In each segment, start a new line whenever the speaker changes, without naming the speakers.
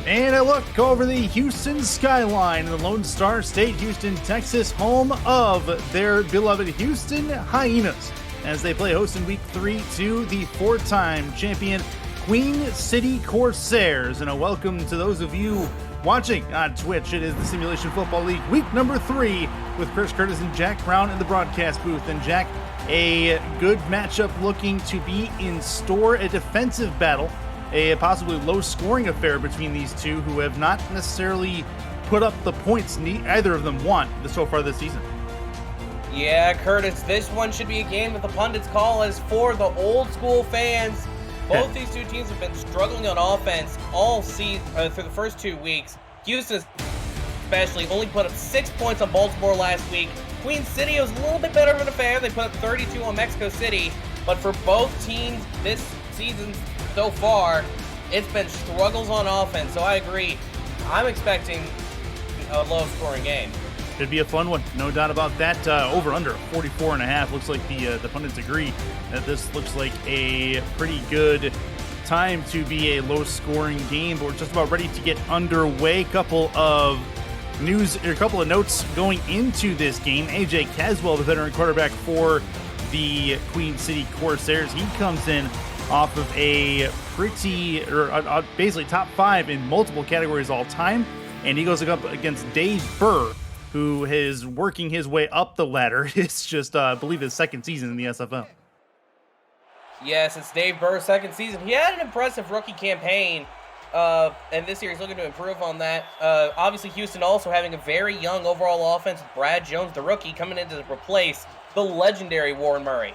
And a look over the Houston skyline in the Lone Star State, Houston, Texas, home of their beloved Houston Hyenas, as they play host in Week 3 to the four-time champion Queen City Corsairs. And a welcome to those of you watching on Twitch. It is the Simulation Football League, week number 3, with Chris Curtis and Jack Brown in the broadcast booth. And Jack, a good matchup looking to be in store, a defensive battle, a possibly low-scoring affair between these two who have not necessarily put up the points either of them want so far this season.
Yeah, Curtis, this one should be a game that the pundits call as for the old-school fans. Both these two teams have been struggling on offense all season through the first 2 weeks. Houston especially only put up 6 points on Baltimore last week. Queen City was a little bit better of an affair. They put up 32 on Mexico City. But for both teams this season so far, it's been struggles on offense. So I agree. I'm expecting a low-scoring game.
Should be a fun one, no doubt about that. Over/under 44.5. Looks like the pundits agree that this looks like a pretty good time to be a low-scoring game. But we're just about ready to get underway. Couple of notes going into this game. AJ Caswell, the veteran quarterback for the Queen City Corsairs, he comes in off of a basically top 5 in multiple categories all time, and he goes up against Dave Burr, who is working his way up the ladder. It's just, I believe, his second season in the SFL.
Yes, it's Dave Burr's second season. He had an impressive rookie campaign, and this year he's looking to improve on that. Obviously, Houston also having a very young overall offense with Brad Jones, the rookie, coming in to replace the legendary Warren Murray.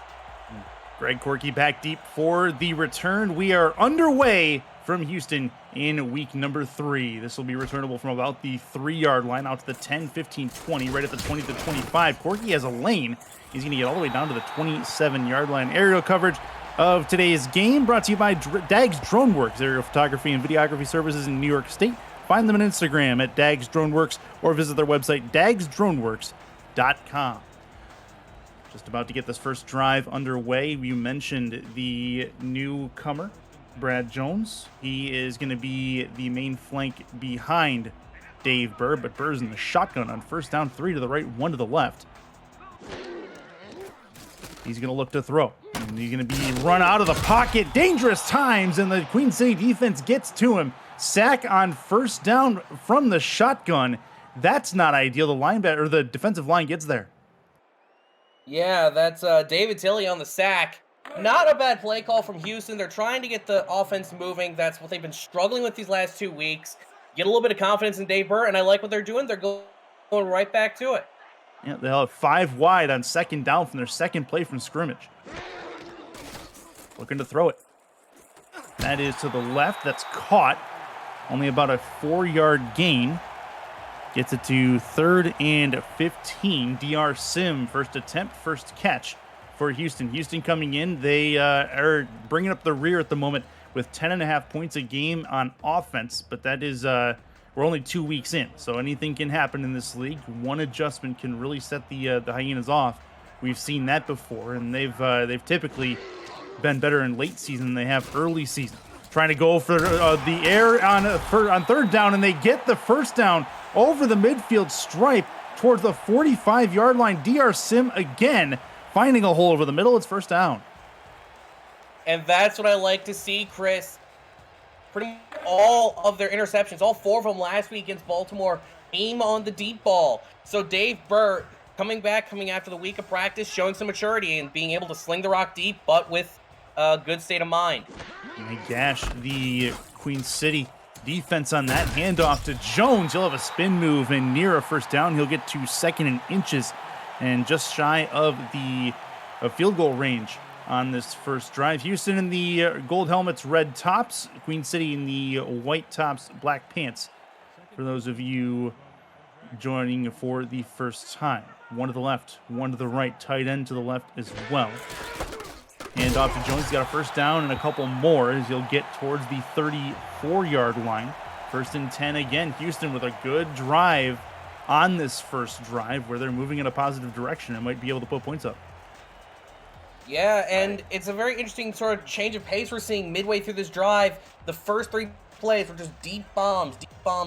Greg Corky back deep for the return. We are underway from Houston in week number 3. This will be returnable from about the 3-yard line out to the 10, 15, 20, right at the 20 to 25. Corky has a lane. He's going to get all the way down to the 27-yard line. Aerial coverage of today's game brought to you by Dags Droneworks, aerial photography and videography services in New York State. Find them on Instagram at Dags Droneworks or visit their website, dagsdroneworks.com. Just about to get this first drive underway. You mentioned the newcomer, Brad Jones. He is going to be the main flank behind Dave Burr, but Burr's in the shotgun on first down, 3 to the right, 1 to the left. He's going to look to throw. And he's going to be run out of the pocket. Dangerous times, and the Queen City defense gets to him. Sack on first down from the shotgun. That's not ideal. The linebacker or the defensive line gets there.
Yeah, that's David Tilley on the sack. Not a bad play call from Houston. They're trying to get the offense moving. That's what they've been struggling with these last 2 weeks. Get a little bit of confidence in Dave Burr, and I like what they're doing. They're going right back to it.
Yeah, they'll have 5 wide on second down from their second play from scrimmage. Looking to throw it. That is to the left. That's caught. Only about a 4-yard gain. Gets it to 3rd and 15. DR Sim, first attempt, first catch for Houston. Houston coming in. They are bringing up the rear at the moment with 10.5 points a game on offense. But that is, we're only 2 weeks in. So anything can happen in this league. One adjustment can really set the Hyenas off. We've seen that before. And they've typically been better in late season than they have early season. Trying to go for the air on third down, and they get the first down over the midfield stripe towards the 45-yard line. DR Sim again finding a hole over the middle. It's first down.
And that's what I like to see, Chris. Pretty much all of their interceptions, all 4 of them last week against Baltimore, aim on the deep ball. So Dave Burr coming after the week of practice, showing some maturity and being able to sling the rock deep, but with a good state of mind.
And they gash the Queen City defense on that handoff to Jones. He'll have a spin move and near a first down. He'll get to 2nd and inches and just shy of the field goal range on this first drive. Houston in the gold helmets, red tops. Queen City in the white tops, black pants. For those of you joining for the first time. 1 to the left, 1 to the right, tight end to the left as well. Hand off to Jones. He's got a first down and a couple more as he'll get towards the 34-yard line. 1st and 10 again. Houston with a good drive on this first drive where they're moving in a positive direction and might be able to put points up.
Yeah, and it's a very interesting sort of change of pace we're seeing midway through this drive. The first 3 plays were just deep bombs,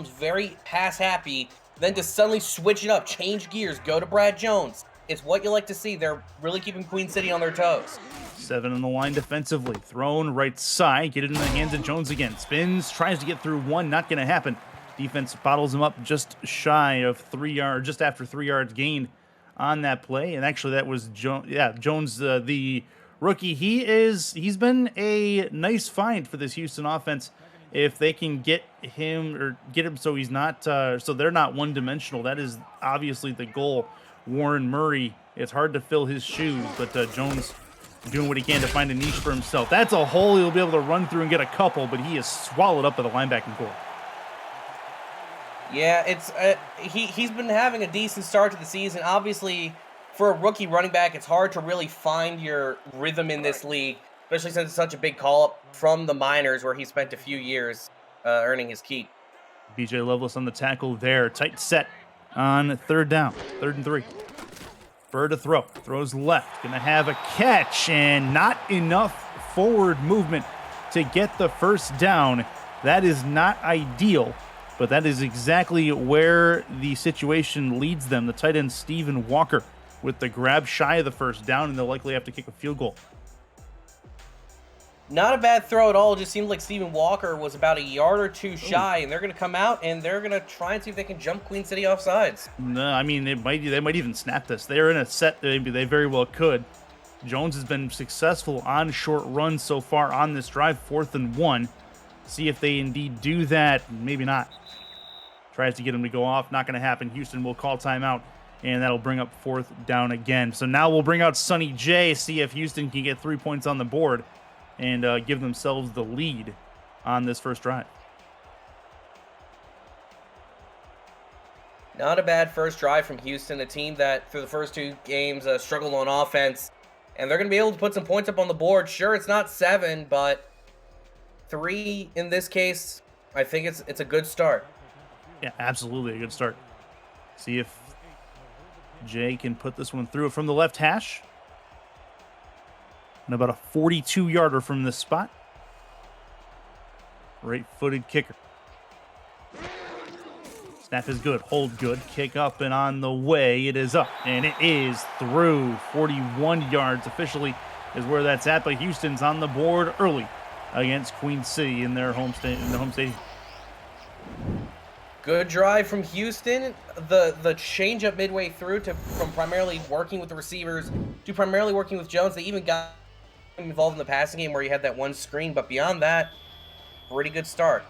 very pass happy. Then to suddenly switch it up, change gears, go to Brad Jones. It's what you like to see. They're really keeping Queen City on their toes.
7 on the line defensively. Thrown right side. Get it in the hands of Jones again. Spins. Tries to get through one. Not going to happen. Defense bottles him up just shy of 3 yards, just after 3 yards gained on that play. And actually, that was Jones, the rookie. He's been a nice find for this Houston offense. If they can get him so he's not, so they're not one-dimensional. That is obviously the goal. Warren Murray, it's hard to fill his shoes, but Jones doing what he can to find a niche for himself. That's a hole he'll be able to run through and get a couple, but he is swallowed up by the linebacking core.
Yeah, it's he's been having a decent start to the season. Obviously, for a rookie running back, it's hard to really find your rhythm in this league, especially since it's such a big call-up from the minors where he spent a few years earning his keep.
BJ Loveless on the tackle there. Tight set on third down. 3rd and 3. Bird to throw. Throws left. Going to have a catch and not enough forward movement to get the first down. That is not ideal, but that is exactly where the situation leads them. The tight end, Steven Walker, with the grab shy of the first down, and they'll likely have to kick a field goal.
Not a bad throw at all. It just seemed like Steven Walker was about a yard or two shy, and they're going to come out and they're going to try and see if they can jump Queen City off sides.
No, I mean, they might even snap this. They're in a set. They very well could. Jones has been successful on short runs so far on this drive, 4th and 1. See if they indeed do that. Maybe not. Tries to get him to go off. Not going to happen. Houston will call timeout, and that'll bring up 4th down again. So now we'll bring out Sonny J, see if Houston can get 3 points on the board and give themselves the lead on this first drive.
Not a bad first drive from Houston, a team that through the first 2 games struggled on offense, and they're going to be able to put some points up on the board. Sure, it's not 7, but 3 in this case, I think it's a good start.
Yeah, absolutely a good start. See if Jay can put this one through from the left hash. And about a 42-yarder from this spot. Right-footed kicker. Snap is good. Hold good. Kick up and on the way. It is up. And it is through. 41 yards officially is where that's at. But Houston's on the board early against Queen City in their home stadium.
Good drive from Houston. The change up midway through from primarily working with the receivers to primarily working with Jones. They even got involved in the passing game where he had that one screen, but beyond that, pretty good start.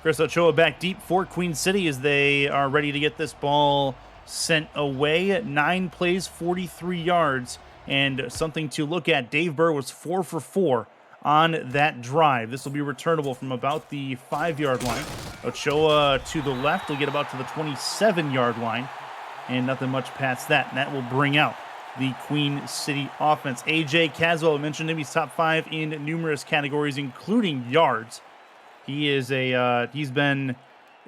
Chris Ochoa back deep for Queen City as they are ready to get this ball sent away. 9 plays, 43 yards, and something to look at. Dave Burr was 4 for 4 on that drive. This will be returnable from about the 5-yard line. Ochoa to the left will get about to the 27-yard line, and nothing much past that. And that will bring out the Queen City offense. AJ Caswell, I mentioned him. He's top 5 in numerous categories, including yards. He's been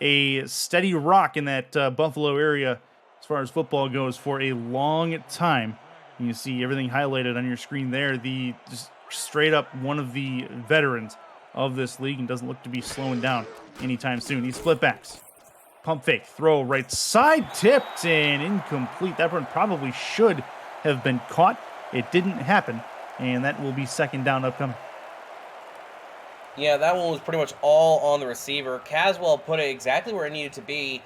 a steady rock in that Buffalo area as far as football goes for a long time. And you see everything highlighted on your screen there. Just straight up one of the veterans of this league and doesn't look to be slowing down anytime soon. He split backs. Pump fake. Throw right side. Tipped and incomplete. That one probably should have been caught. It didn't happen. And that will be 2nd down upcoming.
Yeah, that one was pretty much all on the receiver. Caswell put it exactly where it needed to be.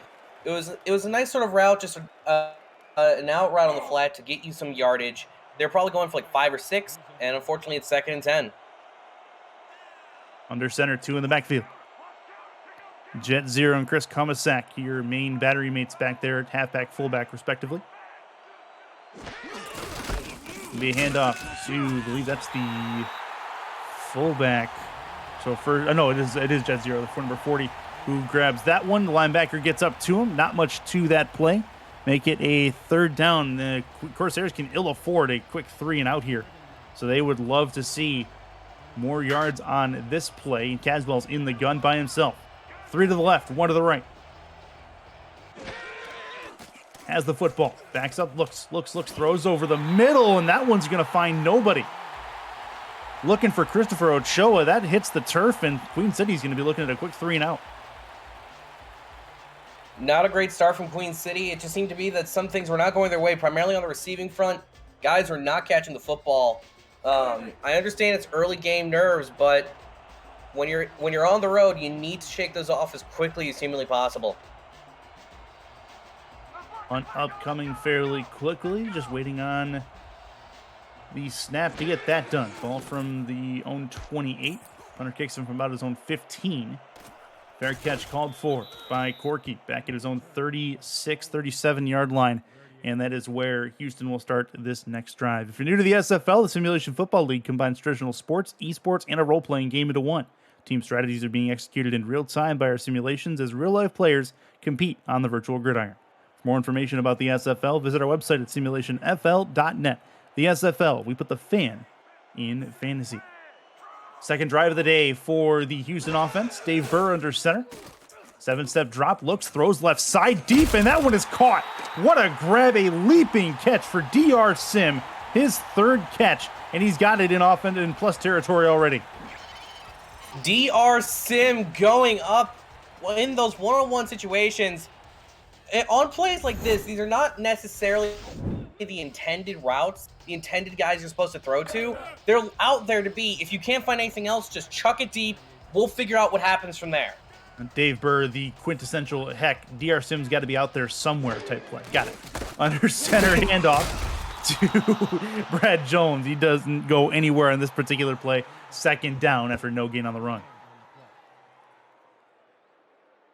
It was a nice sort of route, just an out route on the flat to get you some yardage. They're probably going for like 5 or 6, and unfortunately it's 2nd and 10.
Under center, 2 in the backfield. Jet Zero and Chris Comisak, your main battery mates back there at halfback, fullback, respectively. Be a handoff to, I believe that's the fullback. So it is Jet Zero, the number 40, who grabs that one. The linebacker gets up to him. Not much to that play. Make it a 3rd down. The Corsairs can ill afford a quick 3 and out here. So they would love to see more yards on this play. Caswell's in the gun by himself. 3 to the left, 1 to the right. Has the football. Backs up, looks, throws over the middle, and that one's going to find nobody. looking for Christopher Ochoa. That hits the turf, and Queen City's going to be looking at a quick 3 and out.
Not a great start from Queen City. It just seemed to be that some things were not going their way, primarily on the receiving front. Guys were not catching the football. I understand it's early game nerves, but when you're on the road, you need to shake those off as quickly as humanly possible.
On upcoming fairly quickly, just waiting on the snap to get that done. Ball from the own 28. Punter kicks him from about his own 15. Fair catch called for by Corky back at his own 36, 37-yard line. And that is where Houston will start this next drive. If you're new to the SFL, the Simulation Football League combines traditional sports, esports, and a role-playing game into one. Team strategies are being executed in real time by our simulations as real-life players compete on the virtual gridiron. For more information about the SFL, visit our website at simulationfl.net. The SFL, we put the fan in fantasy. Second drive of the day for the Houston offense. Dave Burr under center. 7-step drop, looks, throws left side deep, and that one is caught. What a grab, a leaping catch for DR Sim. His third catch, and he's got it in offense in plus territory already.
DR Sim going up in those one-on-one situations. On plays like this, these are not necessarily the intended routes, the intended guys you're supposed to throw to. They're out there to be, if you can't find anything else, just chuck it deep. We'll figure out what happens from there.
And Dave Burr, the quintessential, heck, DR Sim's got to be out there somewhere type play. Got it. Under center handoff to Brad Jones. He doesn't go anywhere in this particular play. Second down after no gain on the run.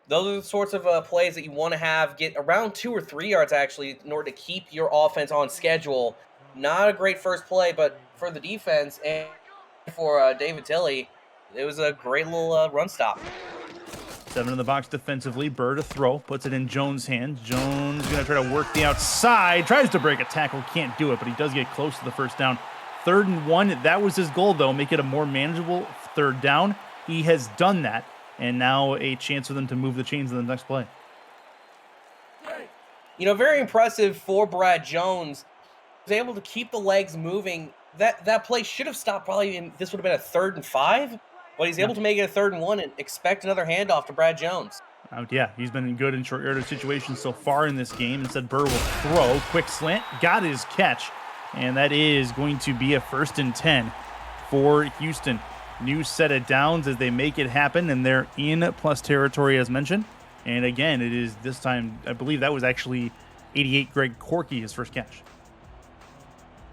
Those are the sorts of plays that you want to have get around 2 or 3 yards, actually, in order to keep your offense on schedule. Not a great first play, but for the defense and for David Tilley, it was a great little run stop.
7 in the box defensively. Burr to throw. Puts it in Jones' hands. Jones going to try to work the outside. Tries to break a tackle. Can't do it, but he does get close to the first down. 3rd and 1. That was his goal, though. Make it a more manageable 3rd down. He has done that. And now a chance for them to move the chains in the next play.
You know, very impressive for Brad Jones. He was able to keep the legs moving. That play should have stopped probably, and this would have been a 3rd and 5. But he's able to make it a 3rd and 1 and expect another handoff to Brad Jones.
Yeah, he's been good in short yardage situations so far in this game. Instead, Burr will throw. Quick slant. Got his catch. And that is going to be a 1st and 10 for Houston. New set of downs as they make it happen, and they're in plus territory as mentioned. And again, it is this time, I believe that was actually 88 Greg Corky, his first catch.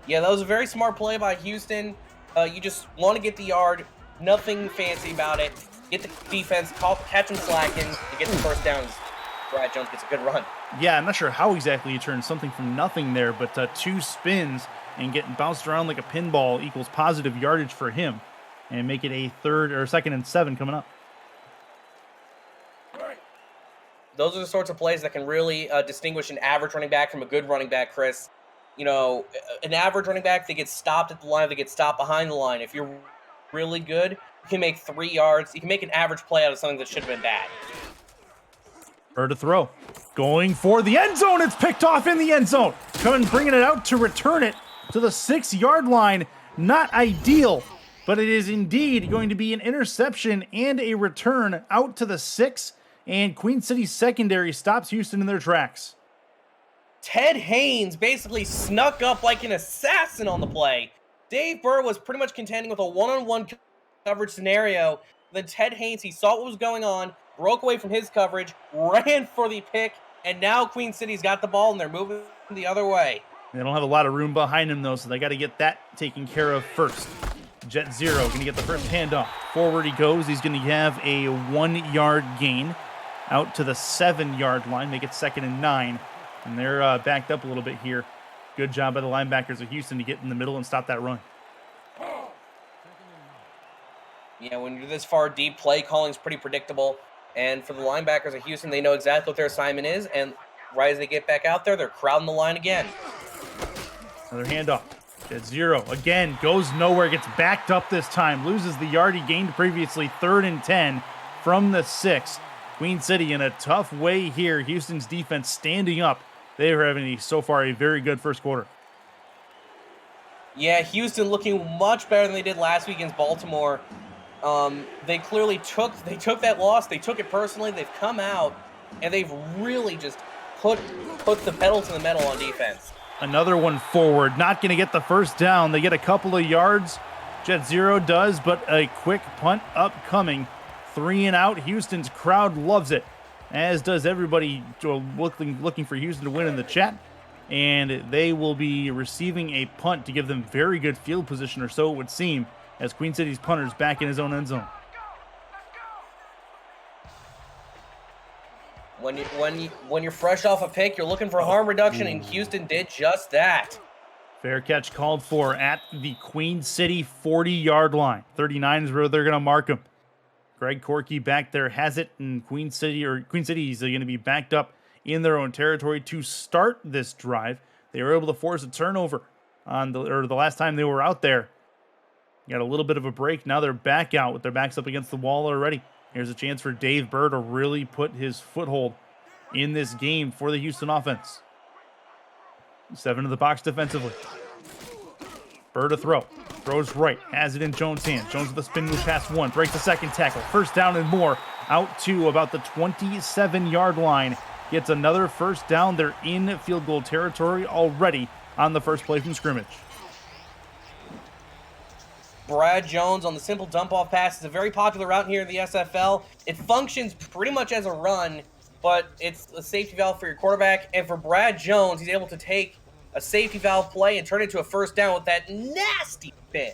Yeah, that was a very smart play by Houston. You just want to get the yard. Nothing fancy about it. Get the defense, catch them slacking, to get the first down. Brad Jones gets a good run.
Yeah, I'm not sure how exactly he turned something from nothing there, but 2 spins and getting bounced around like a pinball equals positive yardage for him. And make it a 2nd and 7 coming up.
Those are the sorts of plays that can really distinguish an average running back from a good running back, Chris. You know, an average running back, they get stopped at the line, they get stopped behind the line. If you're really good, you can make 3 yards. You can make an average play out of something that should have been bad.
Burr to throw. Going for the end zone. It's picked off in the end zone. Coming, bringing it out to return it to the 6-yard line. Not ideal. But it is indeed going to be an interception and a return out to the 6. And Queen City's secondary stops Houston in their tracks.
Ted Haynes basically snuck up like an assassin on the play. Dave Burr was pretty much contending with a one-on-one coverage scenario. Then Ted Haynes, he saw what was going on, broke away from his coverage, ran for the pick, and now Queen City's got the ball and they're moving the other way.
They don't have a lot of room behind them, though, so they got to get that taken care of first. Jet Zero going to get the first handoff. Forward he goes. He's going to have a 1-yard gain out to the 7-yard line. Make it 2nd and 9. And they're backed up a little bit here. Good job by the linebackers of Houston to get in the middle and stop that run.
Yeah, when you're this far deep, play calling is pretty predictable. And for the linebackers of Houston, they know exactly what their assignment is. And right as they get back out there, they're crowding the line again.
Another handoff. Jet Zero again goes nowhere, gets backed up this time, loses the yard he gained previously. 3rd and 10 from the 6. Queen City in a tough way here. Houston's defense standing up. They are having so far a very good first quarter.
Yeah, Houston looking much better than they did last week against Baltimore. They clearly took that loss. They took it personally. They've come out and they've really just put the pedal to the metal on defense.
Another one forward. Not going to get the first down. They get a couple of yards. Jet Zero does, but a quick punt upcoming. 3 and out. Houston's crowd loves it, as does everybody looking for Houston to win in the chat. And they will be receiving a punt to give them very good field position, or so it would seem, as Queen City's punter's back in his own end zone.
When you're fresh off a pick, you're looking for harm reduction, and Houston did just that.
Fair catch called for at the Queen City 40-yard line. 39 is where they're going to mark him. Greg Corky back there has it, and Queen City is going to be backed up in their own territory to start this drive. They were able to force a turnover on the last time they were out there. Got a little bit of a break. Now they're back out with their backs up against the wall already. Here's a chance for Dave Burr to really put his foothold in this game for the Houston offense. 7 in the box defensively. Burr to throw. Throws right. Has it in Jones' hands. Jones with a spin move past 1. Breaks the second tackle. First down and more. Out to about the 27-yard line. Gets another first down. They're in field goal territory already on the first play from scrimmage.
Brad Jones on the simple dump-off pass is a very popular route here in the SFL. It functions pretty much as a run, but it's a safety valve for your quarterback. And for Brad Jones, he's able to take a safety valve play and turn it into a first down with that nasty spin.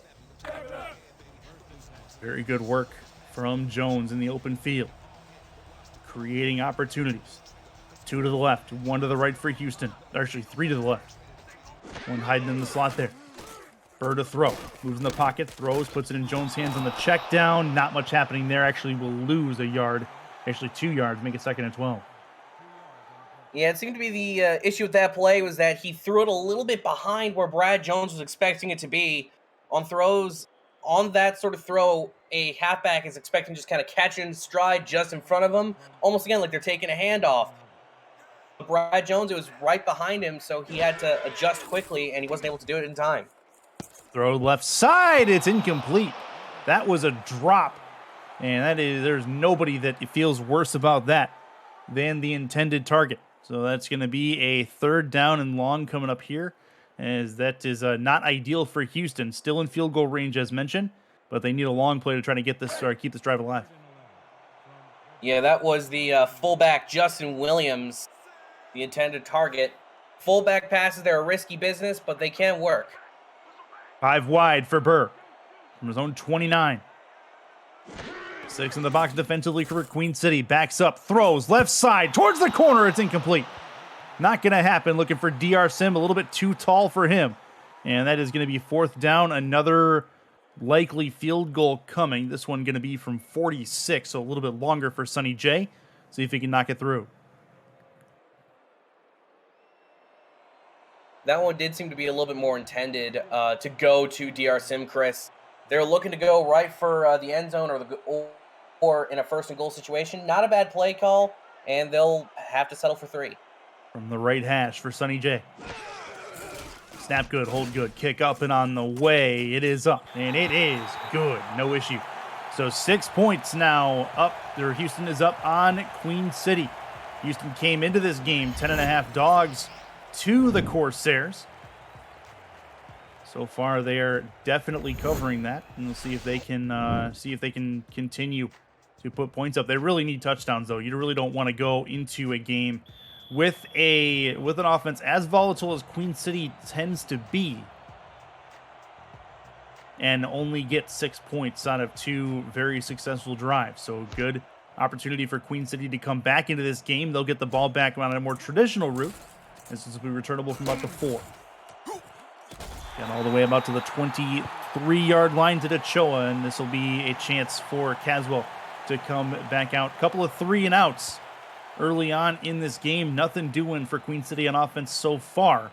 Very good work from Jones in the open field. Creating opportunities. 2 to the left, 1 to the right for Houston. Actually, 3 to the left. 1 hiding in the slot there. Burr to throw. Moves in the pocket, throws, puts it in Jones' hands on the check down. Not much happening there. Actually will lose a yard. Actually 2 yards, make it 2nd and 12.
Yeah, it seemed to be the issue with that play was that he threw it a little bit behind where Brad Jones was expecting it to be. On throws, on that sort of throw, a halfback is expecting just kind of catch in stride just in front of him, almost again like they're taking a handoff. But Brad Jones, it was right behind him, so he had to adjust quickly, and he wasn't able to do it in time.
Throw left side, it's incomplete. That was a drop, and there's nobody that feels worse about that than the intended target. So that's going to be a 3rd down and long coming up here, as that is not ideal for Houston. Still in field goal range as mentioned, but they need a long play to try to get this or keep this drive alive.
Yeah, that was the fullback Justin Williams, the intended target. Fullback passes, they're a risky business, but they can work.
5 wide for Burr from his own 29. 6 in the box defensively for Queen City. Backs up, throws left side towards the corner. It's incomplete. Not going to happen. Looking for DR Sim, a little bit too tall for him. And that is going to be 4th down. Another likely field goal coming. This one going to be from 46, so a little bit longer for Sonny J. See if he can knock it through.
That one did seem to be a little bit more intended to go to DR Sim, Chris. They're looking to go right for the end zone or in a 1st and goal situation. Not a bad play call, and they'll have to settle for 3.
From the right hash for Sonny J. Snap good, hold good, kick up and on the way. It is up, and it is good. No issue. So 6 points now up. Houston is up on Queen City. Houston came into this game 10.5 dogs to the Corsairs. So far, they are definitely covering that, and we'll see if they can continue to put points up. They really need touchdowns, though. You really don't want to go into a game with an offense as volatile as Queen City tends to be, and only get 6 points out of 2 very successful drives. So good opportunity for Queen City to come back into this game. They'll get the ball back on a more traditional route. This will be returnable from about the 4. Getting all the way about to the 23-yard line to Dechoa, and this will be a chance for Caswell to come back out. Couple of 3 and outs early on in this game. Nothing doing for Queen City on offense so far,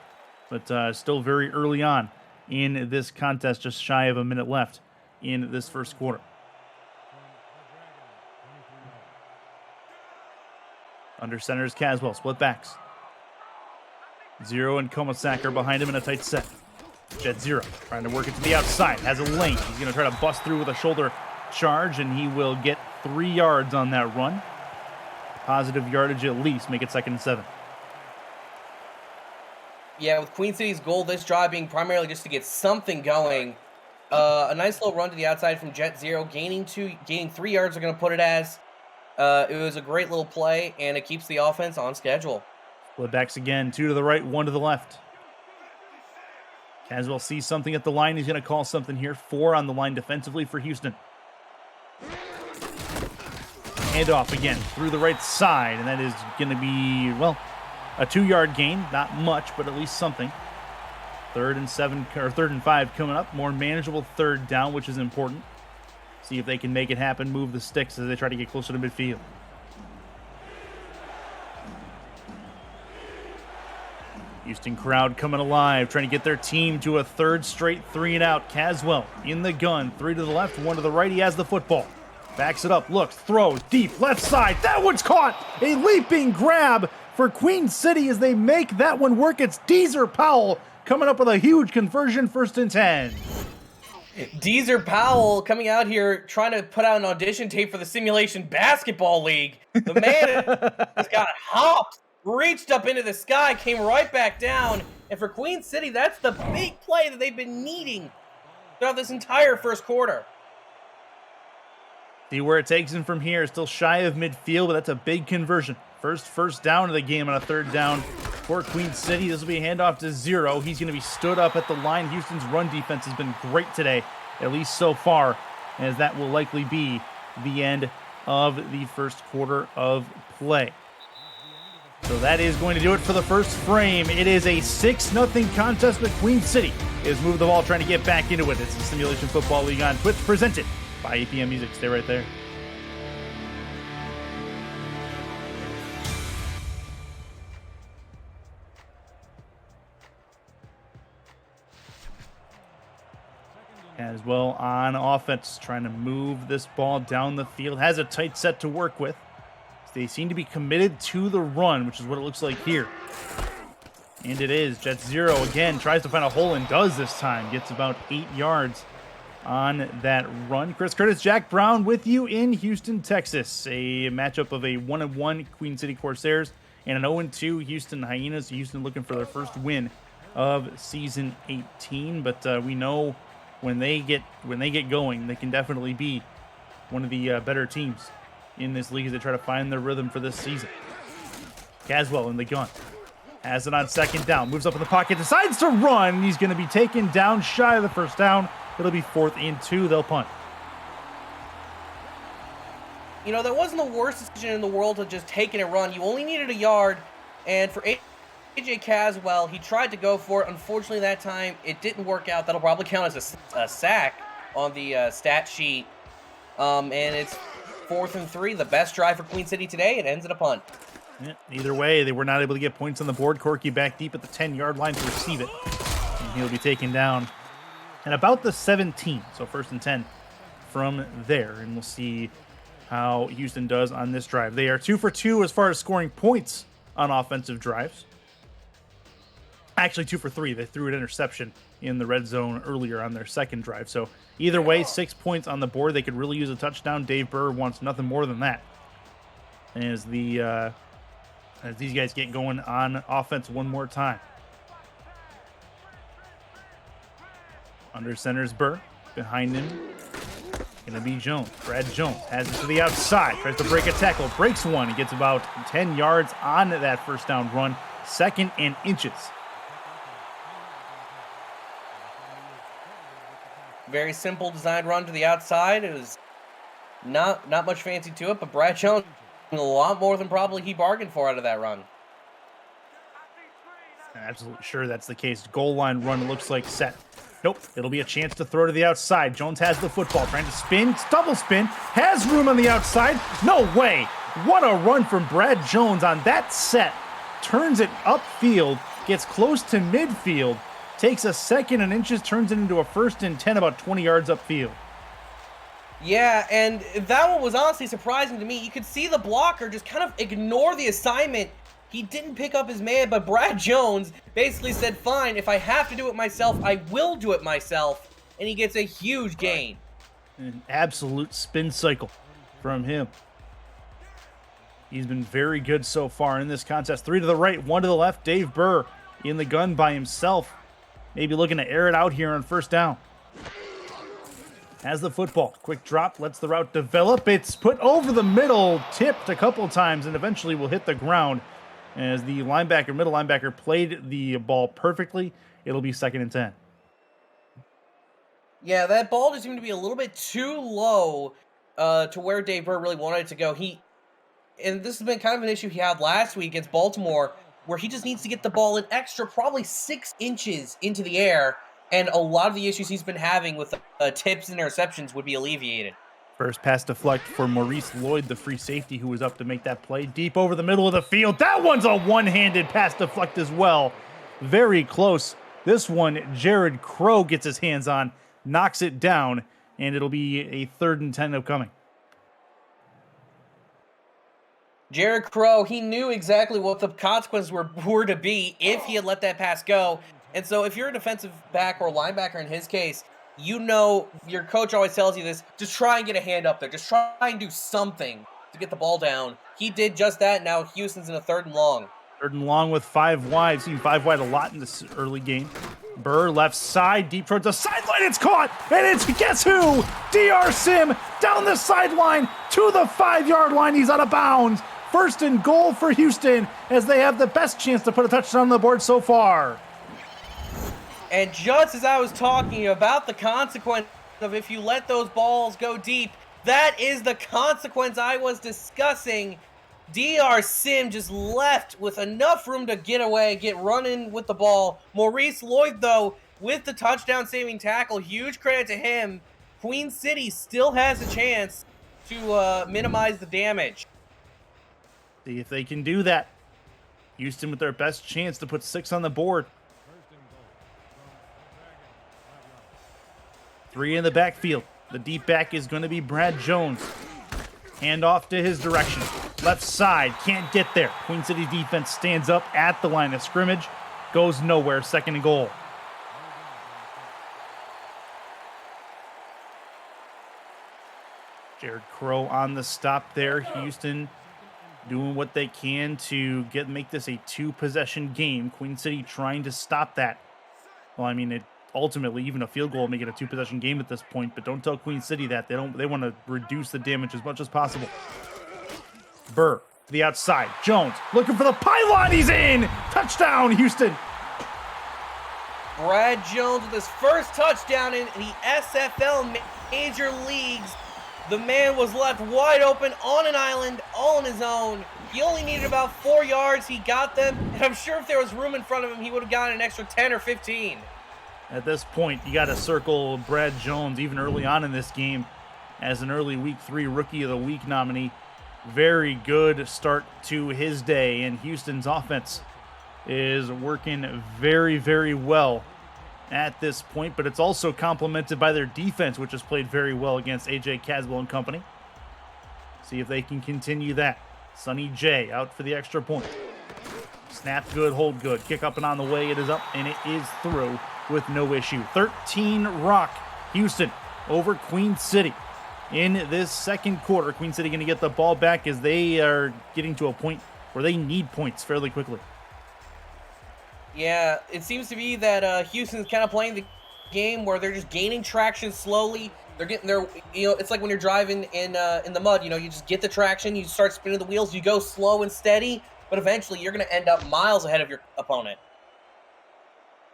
but still very early on in this contest, just shy of a minute left in this first quarter. Under center is Caswell, split backs. Zero and Komasak are behind him in a tight set. Jet Zero trying to work it to the outside. Has a lane. He's going to try to bust through with a shoulder charge, and he will get 3 yards on that run. Positive yardage at least. Make it 2nd and 7.
Yeah, with Queen City's goal this drive being primarily just to get something going. A nice little run to the outside from Jet Zero, gaining 3 yards. They're going to put it as. It was a great little play, and it keeps the offense on schedule.
Split backs again. 2 to the right, 1 to the left. Caswell sees something at the line. He's going to call something here. 4 on the line defensively for Houston. Hand off again through the right side, and that is going to be, well, a 2-yard gain. Not much, but at least something. 3rd and 7 or 3rd and 5 coming up. More manageable 3rd down, which is important. See if they can make it happen. Move the sticks as they try to get closer to midfield. Houston crowd coming alive, trying to get their team to a 3rd straight 3 and out. Caswell in the gun, 3 to the left, 1 to the right. He has the football. Backs it up, looks, throws, deep, left side. That one's caught. A leaping grab for Queen City as they make that one work. It's Deezer Powell coming up with a huge conversion, 1st and 10.
Deezer Powell coming out here trying to put out an audition tape for the Simulation Basketball League. The man has got hopped, reached up into the sky, came right back down. And for Queen City, that's the big play that they've been needing throughout this entire 1st quarter.
See where it takes him from here. Still shy of midfield, but that's a big conversion. First down of the game on a 3rd down for Queen City. This will be a handoff to Zero. He's going to be stood up at the line. Houston's run defense has been great today, at least so far, as that will likely be the end of the 1st quarter of play. So that is going to do it for the 1st frame. It is a 6-0 contest, but Queen City is moving the ball, trying to get back into it. It's the Simulation Football League on Twitch, presented by APM Music. Stay right there. As well on offense, trying to move this ball down the field. Has a tight set to work with. They seem to be committed to the run, which is what it looks like here. And it is. Jet Zero again tries to find a hole and does this time. Gets about 8 yards on that run. Chris Curtis, Jack Brown with you in Houston, Texas. A matchup of a 1-1 Queen City Corsairs and an 0-2 Houston Hyenas. Houston looking for their 1st win of season 18. But we know when they get going, they can definitely be one of the better teams in this league as they try to find their rhythm for this season. Caswell in the gun. Has it on 2nd down. Moves up in the pocket. Decides to run. He's going to be taken down shy of the 1st down. It'll be 4th and 2. They'll punt.
You know, that wasn't the worst decision in the world to just take it and run. You only needed a yard. And for AJ Caswell, he tried to go for it. Unfortunately, that time, it didn't work out. That'll probably count as a sack on the stat sheet. And it's 4th and 3, the best drive for Queen City today. It ends in a punt.
Yeah, either way, they were not able to get points on the board. Corky back deep at the 10-yard line to receive it. And he'll be taken down at about the 17. So 1st and 10 from there. And we'll see how Houston does on this drive. They are 2 for 2 as far as scoring points on offensive drives. Actually, 2 for 3. They threw an interception in the red zone earlier on their 2nd drive. So either way, 6 points on the board. They could really use a touchdown. Dave Burr wants nothing more than that. As these guys get going on offense one more time. Under center's Burr. Behind him, going to be Jones. Brad Jones has it to the outside. Tries to break a tackle. Breaks one. He gets about 10 yards on that 1st down run. 2nd and inches.
Very simple design run to the outside. It was not much fancy to it, but Brad Jones a lot more than probably he bargained for out of that run.
Absolutely sure that's the case. Goal line run looks like set. Nope, it'll be a chance to throw to the outside. Jones has the football, trying to spin, double spin, has room on the outside. No way. What a run from Brad Jones on that set. Turns it upfield, gets close to midfield, takes a 2nd and inches, turns it into a 1st and 10, about 20 yards upfield.
Yeah, and that one was honestly surprising to me. You could see the blocker just kind of ignore the assignment He didn't pick up his man, but Brad Jones basically said, fine, if I have to do it myself, I will do it myself. And he gets a huge gain.
An absolute spin cycle from him. He's been very good so far in this contest. 3 to the right, 1 to the left. Dave Burr in the gun by himself. Maybe looking to air it out here on first down. Has the football. Quick drop, lets the route develop. It's put over the middle, tipped a couple times, and eventually will hit the ground. As the linebacker, middle linebacker, played the ball perfectly. It'll be 2nd and 10.
Yeah, that ball just seemed to be a little bit too low to where Dave Burr really wanted it to go. And this has been kind of an issue he had last week against Baltimore, where he just needs to get the ball an extra probably 6 inches into the air, and a lot of the issues he's been having with tips and interceptions would be alleviated.
First pass deflect for Maurice Lloyd, the free safety who was up to make that play. Deep over the middle of the field. That one's a one-handed pass deflect as well. Very close. This one, Jared Crow gets his hands on, knocks it down, and it'll be a 3rd and 10 upcoming.
Jared Crow, he knew exactly what the consequences were to be if he had let that pass go. And so if you're a defensive back or linebacker in his case, you know your coach always tells you this, just try and get a hand up there. Just try and do something to get the ball down. He did just that. Now Houston's in a 3rd and long.
3rd and long with 5 wide. Seen 5 wide a lot in this early game. Burr left side, deep towards the sideline. It's caught, and it's guess who? DR Sim down the sideline to the 5-yard line. He's out of bounds. 1st and goal for Houston as they have the best chance to put a touchdown on the board so far.
And just as I was talking about the consequence of if you let those balls go deep, that is the consequence I was discussing. DR Sim just left with enough room to get away, get running with the ball. Maurice Lloyd, though, with the touchdown-saving tackle, huge credit to him. Queen City still has a chance to minimize the damage.
See if they can do that. Houston with their best chance to put 6 on the board. 3 in the backfield. The deep back is going to be Brad Jones. Hand off to his direction. Left side, can't get there. Queen City defense stands up at the line of scrimmage. Goes nowhere, 2nd and goal. Jared Crow on the stop there. Houston doing what they can to make this a 2-possession game. Queen City trying to stop that. Well, I mean, ultimately, even a field goal will make it a 2-possession game at this point, but don't tell Queen City that. They want to reduce the damage as much as possible. Burr to the outside. Jones looking for the pylon. He's in. Touchdown, Houston.
Brad Jones with his first touchdown in the SFL Major Leagues. The man was left wide open on an island, all on his own. He only needed about 4 yards. He got them, and I'm sure if there was room in front of him, he would have gotten an extra 10 or 15.
At this point, you got to circle Brad Jones even early on in this game as an early Week 3 Rookie of the Week nominee. Very good start to his day, and Houston's offense is working very, very well at this point, but it's also complemented by their defense, which has played very well against AJ Caswell and company. See if they can continue that. Sonny J out for the extra point. Snap good, hold good. Kick up and on the way. It is up, and it is through with no issue. 13 rock. Houston over Queen City in this 2nd quarter. Queen City going to get the ball back as they are getting to a point where they need points fairly quickly.
Yeah, it seems to be that Houston's kind of playing the game where they're just gaining traction slowly. They're getting their, it's like when you're driving in the mud, you just get the traction, you start spinning the wheels, you go slow and steady, but eventually you're going to end up miles ahead of your opponent.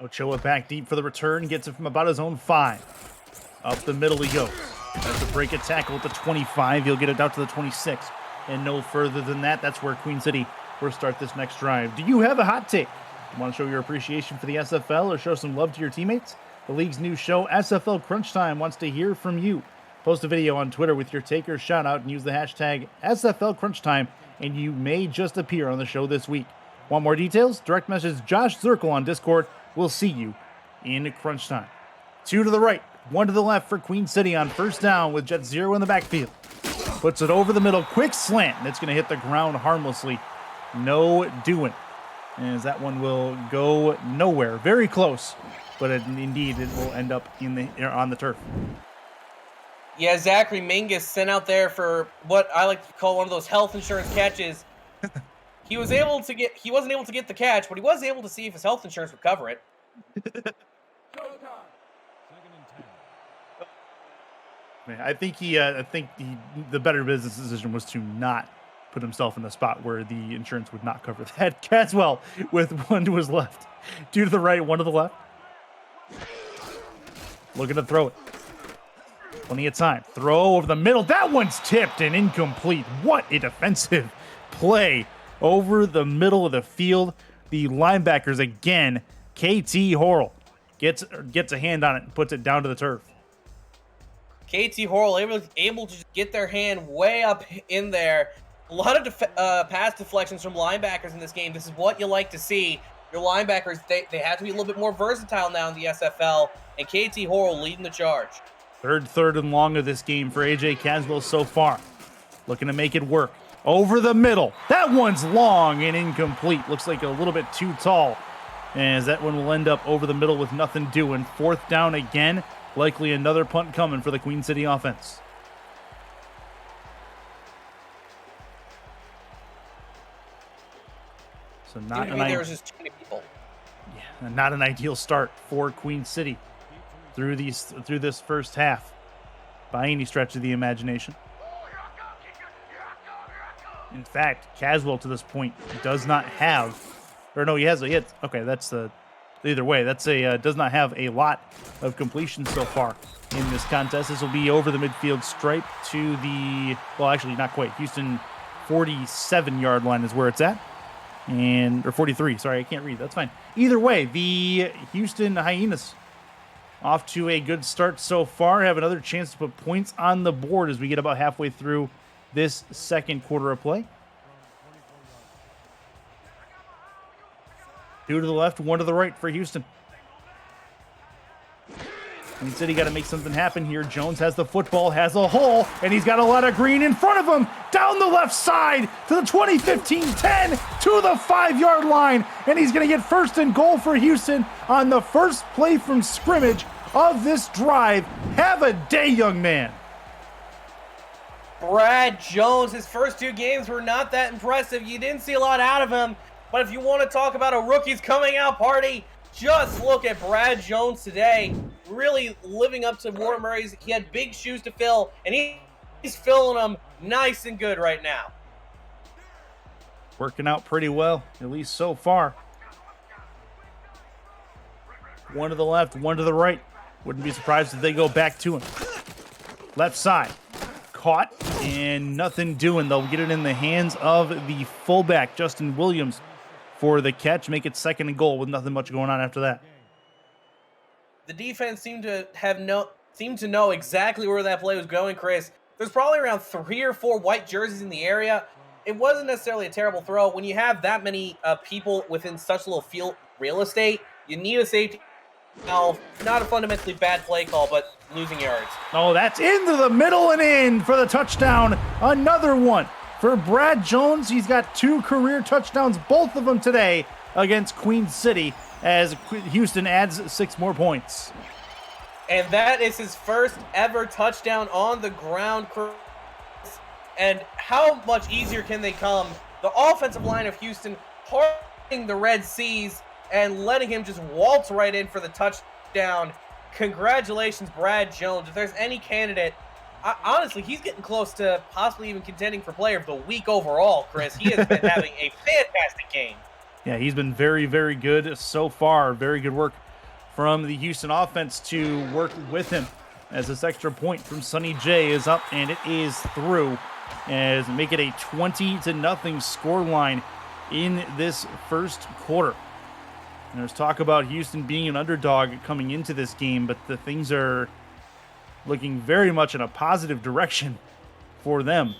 Ochoa back deep for the return, gets it from about his own 5. Up the middle he goes. That's a break a tackle at the 25. He'll get it out to the 26. And no further than that. That's where Queen City will start this next drive. Do you have a hot take? Want to show your appreciation for the SFL or show some love to your teammates? The league's new show, SFL Crunch Time, wants to hear from you. Post a video on Twitter with your take or shout out and use the hashtag SFL Crunch Time, and you may just appear on the show this week. Want more details? Direct message Josh Zirkle on Discord. We'll see you in Crunch Time. 2 to the right, 1 to the left for Queen City on first down with Jet 0 in the backfield. Puts it over the middle, quick slant, and it's going to hit the ground harmlessly no doing. As that one will go nowhere. Very close, but indeed it will end up on the turf.
Yeah, Zachary Mingus sent out there for what I like to call one of those health insurance catches. He wasn't able to get the catch, but he was able to see if his health insurance would cover it.
Man, I think the better business decision was to not put himself in a spot where the insurance would not cover that. Caswell with one to his left, two to the right, one to the left. Looking to throw it. Plenty of time. Throw over the middle. That one's tipped and incomplete. What a defensive play over the middle of the field. The linebackers again. KT Horrell gets a hand on it and puts it down to the turf.
KT Horrell able to just get their hand way up in there. A lot of pass deflections from linebackers in this game. This is what you like to see. Your linebackers, they have to be a little bit more versatile now in the SFL, and KT Horrell leading the charge.
Third and long of this game for AJ Caswell so far. Looking to make it work. Over the middle. That one's long and incomplete. Looks like a little bit too tall. As that one will end up over the middle with nothing doing. Fourth down again. Likely another punt coming for the Queen City offense. So
there was just too many people.
Yeah, not an ideal start for Queen City through this first half by any stretch of the imagination. In fact, Caswell to this point does not have, or no, he has. Okay, that's the. Either way, that's does not have a lot of completion so far in this contest. This will be over the midfield stripe to the, well, actually not quite. Houston 47-yard line is where it's at, or 43. Sorry, I can't read. That's fine. Either way, the Houston Hyenas off to a good start so far. Have another chance to put points on the board as we get about halfway through this second quarter of play. Two to the left, one to the right for Houston. Queen City got to make something happen here. Jones has the football, has a hole, and he's got a lot of green in front of him. Down the left side to the 20-15-10 to the 5-yard line. And he's going to get first and goal for Houston on the first play from scrimmage of this drive. Have a day, young man.
Brad Jones, his first two games were not that impressive. You didn't see a lot out of him. But if you want to talk about a rookie's coming out party, just look at Brad Jones today. Really living up to Warren Murray's. He had big shoes to fill, and he's filling them nice and good right now.
Working out pretty well, at least so far. One to the left, one to the right. Wouldn't be surprised if they go back to him. Left side. Caught, and nothing doing. They'll get it in the hands of the fullback, Justin Williams, for the catch, make it second and goal with nothing much going on after that.
The defense seemed to know exactly where that play was going, Chris. There's probably around 3 or 4 white jerseys in the area. It wasn't necessarily a terrible throw. When you have that many people within such little field real estate, you need a safety valve. Not a fundamentally bad play call, but losing yards.
Oh, that's into the middle and in for the touchdown. Another one for Brad Jones. He's got 2 career touchdowns, both of them today against Queen City, as Houston adds 6 more points.
And that is his first ever touchdown on the ground. And how much easier can they come? The offensive line of Houston parting the Red Seas and letting him just waltz right in for the touchdown. Congratulations, Brad Jones. If there's any candidate, honestly, he's getting close to possibly even contending for player of the week overall, Chris. He has been having a fantastic game.
Yeah, he's been very, very good so far. Very good work from the Houston offense to work with him, as this extra point from Sonny J is up, and it is through, as make it a 20-0 score line in this first quarter. And there's talk about Houston being an underdog coming into this game, but the things are looking very much in a positive direction for them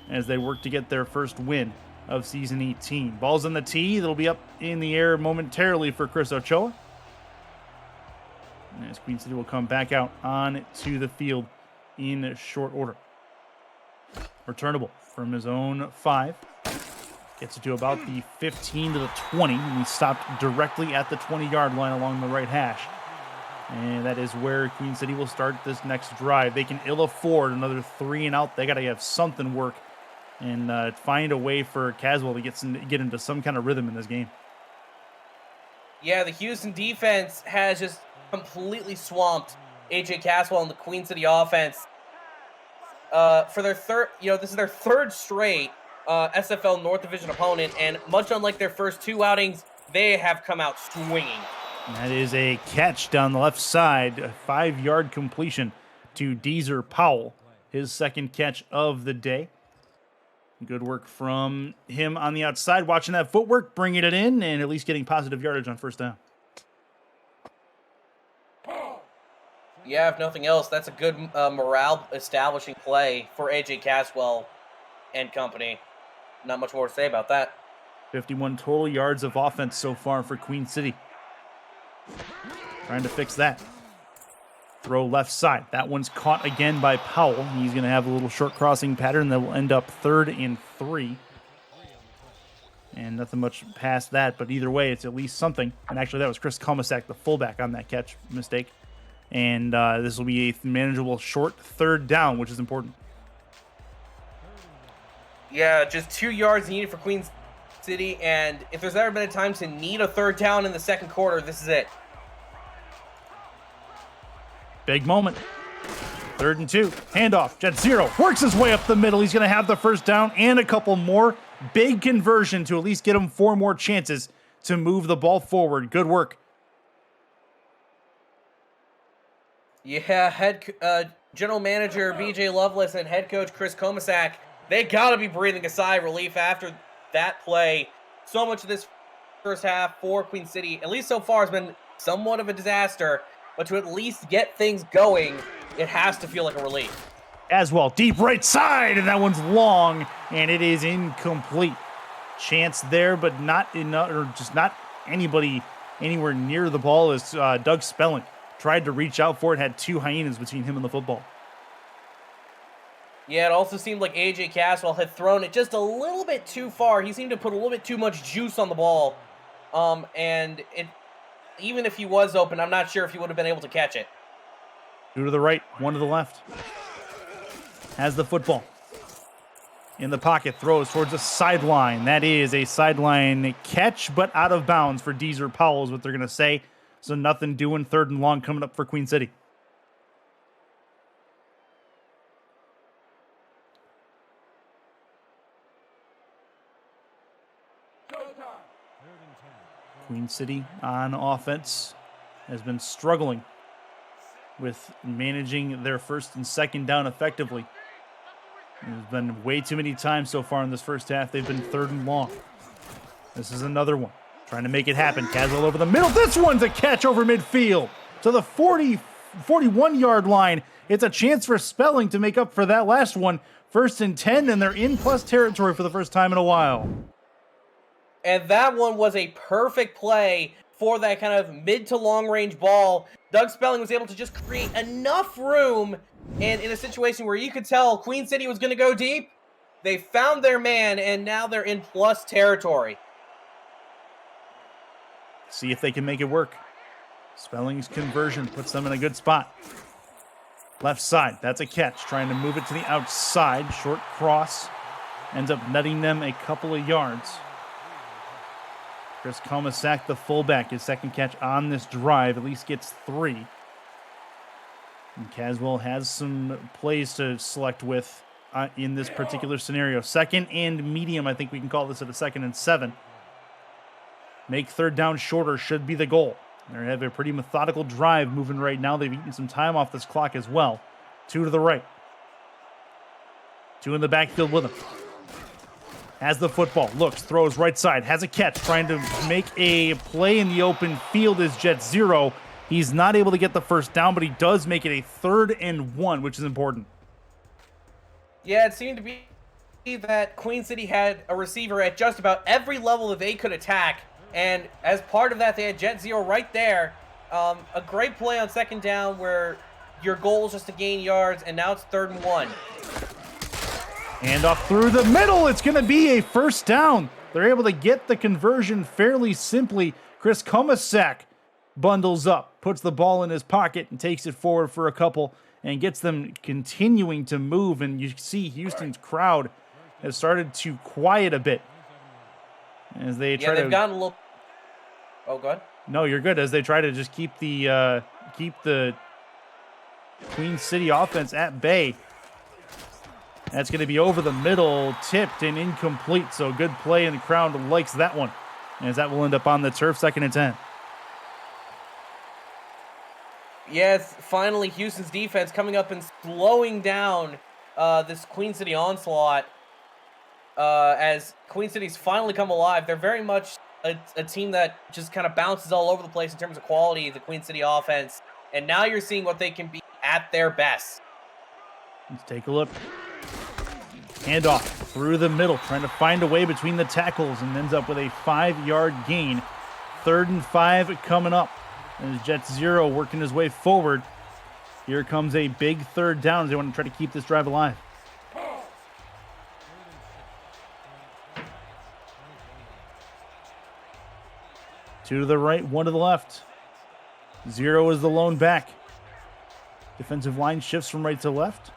as they work to get their first win of season 18. Ball's on the tee. That'll be up in the air momentarily for Chris Ochoa, as Queen City will come back out on to the field in short order. Returnable from his own 5. Gets it to about the 15 to the 20, and he stopped directly at the 20-yard line along the right hash. And that is where Queen City will start this next drive. They can ill afford another 3 and out. They got to have something work and find a way for Caswell to get into some kind of rhythm in this game.
Yeah, the Houston defense has just completely swamped AJ Caswell and the Queen City offense. For their this is their third straight SFL North Division opponent, and much unlike their first 2 outings, they have come out swinging.
That is a catch down the left side, a 5-yard completion to Deezer Powell, his second catch of the day. Good work from him on the outside, watching that footwork, bringing it in, and at least getting positive yardage on first down.
Yeah, if nothing else, that's a good morale-establishing play for AJ Caswell and company. Not much more to say about that.
51 total yards of offense so far for Queen City. Trying to fix that. Throw left side. That one's caught again by Powell. He's going to have a little short crossing pattern that will end up 3rd and 3. And nothing much past that, but either way, it's at least something. And actually, that was Chris Komasak, the fullback, on that catch mistake. And this will be a manageable short 3rd down, which is important.
Yeah, just 2 yards needed for Queen City, and if there's ever been a time to need a 3rd down in the second quarter, this is it.
Big moment. 3rd and 2. Handoff. Jet Zero works his way up the middle. He's going to have the first down and a couple more. Big conversion to at least get him 4 more chances to move the ball forward. Good work.
Yeah, General Manager BJ Lovelace and head coach Chris Komasak, they got to be breathing a sigh of relief after that play. So much of this first half for Queen City, at least so far, has been somewhat of a disaster. But to at least get things going, it has to feel like a relief.
As well, deep right side, and that one's long, and it is incomplete. Chance there, but not enough, or just not anybody anywhere near the ball as Doug Spelling tried to reach out for it, had 2 hyenas between him and the football.
Yeah, it also seemed like AJ Caswell had thrown it just a little bit too far. He seemed to put a little bit too much juice on the ball. And even if he was open, I'm not sure if he would have been able to catch it.
2 to the right, 1 to the left. Has the football. In the pocket, throws towards the sideline. That is a sideline catch, but out of bounds for Deezer Powell is what they're going to say. So nothing doing. 3rd and long coming up for Queen City. Queen City on offense has been struggling with managing their 1st and 2nd down effectively. There's been way too many times so far in this first half they've been 3rd and long. This is another one. Trying to make it happen. Caswell over the middle. This one's a catch over midfield to the 41-yard line. It's a chance for Spelling to make up for that last one. 1st and 10, and they're in plus territory for the first time in a while.
And that one was a perfect play for that kind of mid to long range ball. Doug Spelling was able to just create enough room, and in a situation where you could tell Queen City was going to go deep, they found their man, and now they're in plus territory.
See if they can make it work. Spelling's conversion puts them in a good spot. Left side, that's a catch. Trying to move it to the outside. Short cross. Ends up netting them a couple of yards. Chris Komasak, the fullback, his 2nd catch on this drive, at least gets 3. And Caswell has some plays to select with in this particular scenario. 2nd and medium, I think we can call this at a 2nd and 7. Make 3rd down shorter should be the goal. They have a pretty methodical drive moving right now. They've eaten some time off this clock as well. 2 to the right. 2 in the backfield with him. Has the football, looks, throws right side, has a catch, trying to make a play in the open field is Jet Zero. He's not able to get the first down, but he does make it a 3rd and 1, which is important.
Yeah, it seemed to be that Queen City had a receiver at just about every level that they could attack. And as part of that, they had Jet Zero right there. A great play on 2nd down where your goal is just to gain yards, and now it's 3rd and 1.
And off through the middle, it's going to be a first down. They're able to get the conversion fairly simply. Chris Komasak bundles up, puts the ball in his pocket, and takes it forward for a couple, and gets them continuing to move. And you see Houston's crowd has started to quiet a bit as they try
they've gotten a little. Oh, go ahead.
No, you're good. As they try to just keep the Queen City offense at bay. That's going to be over the middle, tipped and incomplete. So good play, and the crowd likes that one, as that will end up on the turf, 2nd and 10.
Yes, finally Houston's defense coming up and slowing down this Queen City onslaught. As Queen City's finally come alive. They're very much a team that just kind of bounces all over the place in terms of quality, the Queen City offense. And now you're seeing what they can be at their best.
Let's take a look. Handoff through the middle, trying to find a way between the tackles, and ends up with a 5-yard gain. 3rd and 5 coming up. And Jets 0 working his way forward. Here comes a big 3rd down as they want to try to keep this drive alive. Two to the right, one to the left. 0 is the lone back. Defensive line shifts from right to left.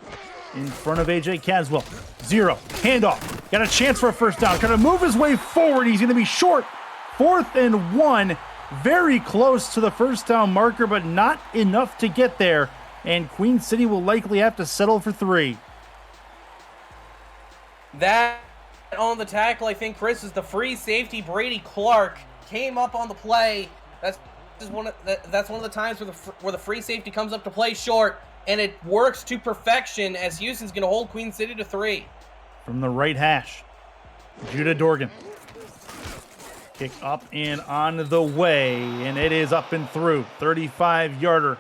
In front of AJ Caswell. 0. Handoff. Got a chance for a first down. Trying to move his way forward. He's going to be short. 4th and 1. Very close to the first down marker, but not enough to get there. And Queen City will likely have to settle for 3.
That on the tackle, I think, Chris, is the free safety. Brady Clark came up on the play. That's one of the times where the free safety comes up to play short, and it works to perfection as Houston's going to hold Queen City to 3.
From the right hash, Judah Dorgan. Kick up and on the way, and it is up and through. 35-yarder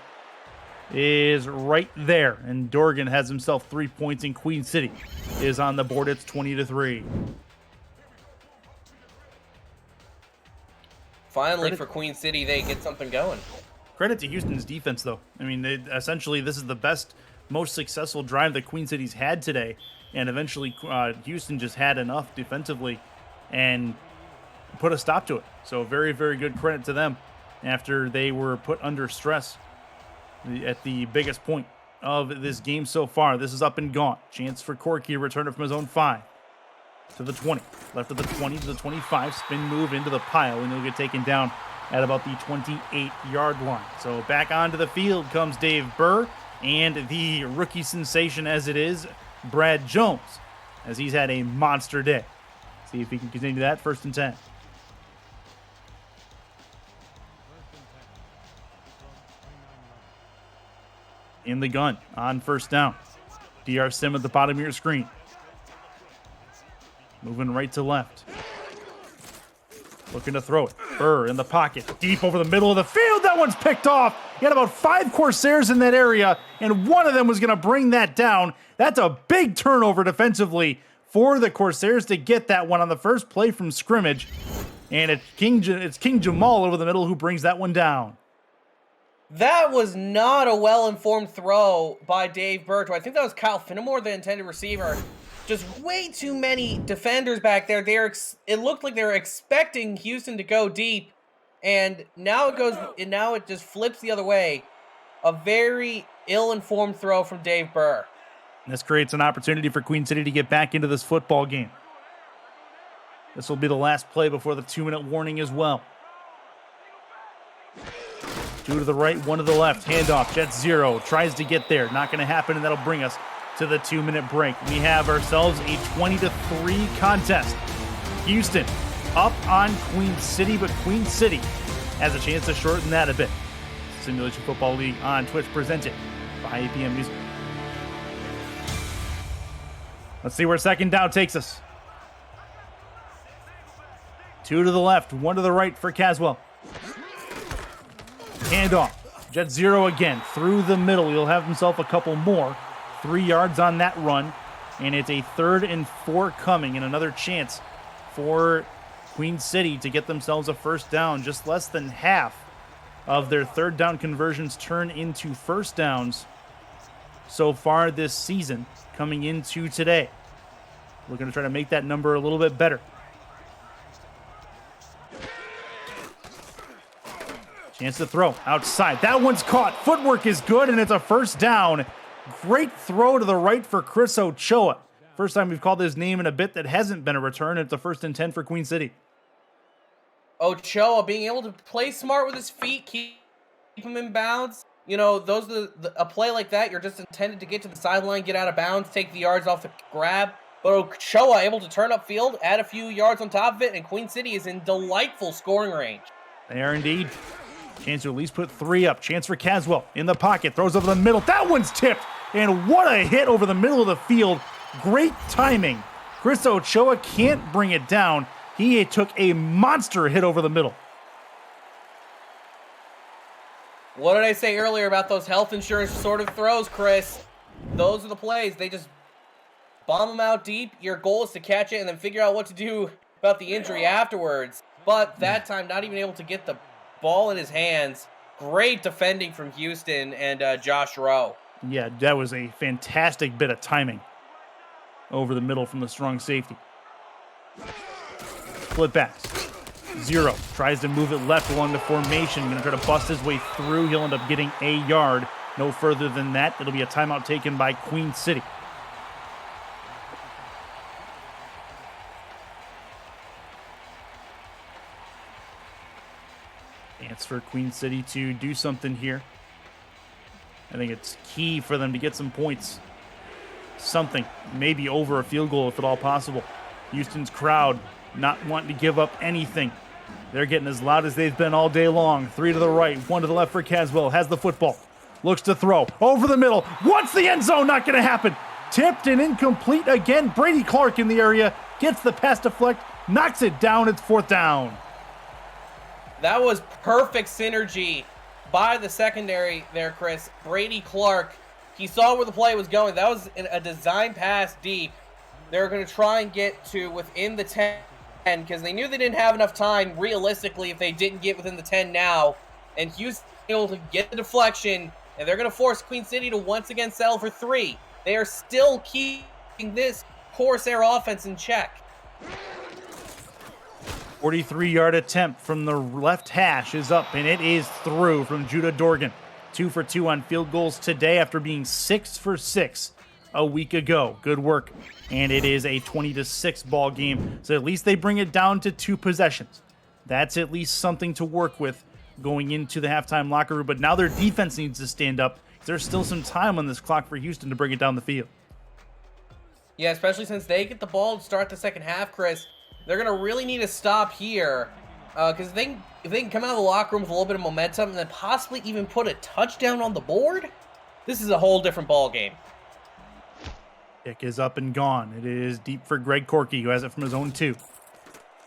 is right there, and Dorgan has himself 3 points, and Queen City is on the board. It's 20-3.
Finally, for Queen City, they get something going.
Credit to Houston's defense, though. I mean, essentially, this is the best, most successful drive that Queen City's had today. And eventually, Houston just had enough defensively and put a stop to it. So very, very good credit to them after they were put under stress at the biggest point of this game so far. This is up and gone. Chance for Corky to return it from his own 5. To the 20, left of the 20 to the 25, spin move into the pile, and he'll get taken down at about the 28-yard line. So back onto the field comes Dave Burr and the rookie sensation as it is, Brad Jones, as he's had a monster day. See if he can continue that. 1st and 10. In the gun on 1st down. DR Sim at the bottom of your screen. Moving right to left. Looking to throw it. Burr in the pocket. Deep over the middle of the field. That one's picked off. He had about 5 Corsairs in that area, and one of them was going to bring that down. That's a big turnover defensively for the Corsairs to get that one on the first play from scrimmage. And it's King Jamal over the middle who brings that one down.
That was not a well-informed throw by Dave Burr. I think that was Kyle Finnemore, the intended receiver. Just way too many defenders back there. It looked like they were expecting Houston to go deep, and now it just flips the other way. A very ill-informed throw from Dave Burr.
This creates an opportunity for Queen City to get back into this football game. This will be the last play before the 2-minute warning as well. 2 to the right, 1 to the left. Handoff. Jets 0. Tries to get there. Not going to happen, and that'll bring us to the 2-minute break. We have ourselves a 20-3 contest. Houston up on Queen City, but Queen City has a chance to shorten that a bit. Simulation Football League on Twitch, presented by APM Music. Let's see where 2nd down takes us. 2 to the left, 1 to the right for Caswell. Handoff. Jet 0 again. Through the middle. He'll have himself a couple more. 3 yards on that run. And it's a 3rd and 4 coming, and another chance for Queen City to get themselves a first down. Just less than half of their 3rd down conversions turn into first downs so far this season, coming into today. Looking to try to make that number a little bit better. Chance to throw outside. That one's caught. Footwork is good, and it's a first down. Great throw to the right for Chris Ochoa. First time we've called his name in a bit that hasn't been a return. It's a 1st and 10 for Queen City.
Ochoa being able to play smart with his feet, keep him in bounds. You know, those are a play like that, you're just intended to get to the sideline, get out of bounds, take the yards off the grab. But Ochoa able to turn upfield, add a few yards on top of it, and Queen City is in delightful scoring range.
They are indeed. Chance to at least put 3 up. Chance for Caswell in the pocket. Throws over the middle. That one's tipped. And what a hit over the middle of the field. Great timing. Chris Ochoa can't bring it down. He took a monster hit over the middle.
What did I say earlier about those health insurance sort of throws, Chris? Those are the plays. They just bomb them out deep. Your goal is to catch it and then figure out what to do about the injury afterwards. But that time, not even able to get the ball in his hands. Great defending from Houston and Josh Rowe.
Yeah, that was a fantastic bit of timing over the middle from the strong safety. Split pass. 0. Tries to move it left along the formation. Going to try to bust his way through. He'll end up getting a yard. No further than that. It'll be a timeout taken by Queen City. Chance for Queen City to do something here. I think it's key for them to get some points. Something, maybe over a field goal if at all possible. Houston's crowd not wanting to give up anything. They're getting as loud as they've been all day long. 3 to the right, 1 to the left for Caswell. Has the football. Looks to throw. Over the middle. Wants the end zone. Not going to happen. Tipped and incomplete again. Brady Clark in the area. Gets the pass deflect. Knocks it down. It's 4th down.
That was perfect synergy by the secondary there, Chris. Brady Clark, he saw where the play was going. That was a design pass deep. They're going to try and get to within the 10 because they knew they didn't have enough time, realistically, if they didn't get within the 10 now. And Houston able to get the deflection, and they're going to force Queen City to once again settle for 3. They are still keeping this Corsair offense in check.
43-yard attempt from the left hash is up, and it is through from Judah Dorgan. 2 for 2 on field goals today after being 6 for 6 a week ago. Good work. And it is a 20-6 ball game, so at least they bring it down to 2 possessions. That's at least something to work with going into the halftime locker room, but now their defense needs to stand up. There's still some time on this clock for Houston to bring it down the field.
Yeah, especially since they get the ball to start the second half, Chris. They're going to really need a stop here because if they can come out of the locker room with a little bit of momentum and then possibly even put a touchdown on the board, this is a whole different ball game.
Kick is up and gone. It is deep for Greg Corky, who has it from his own 2.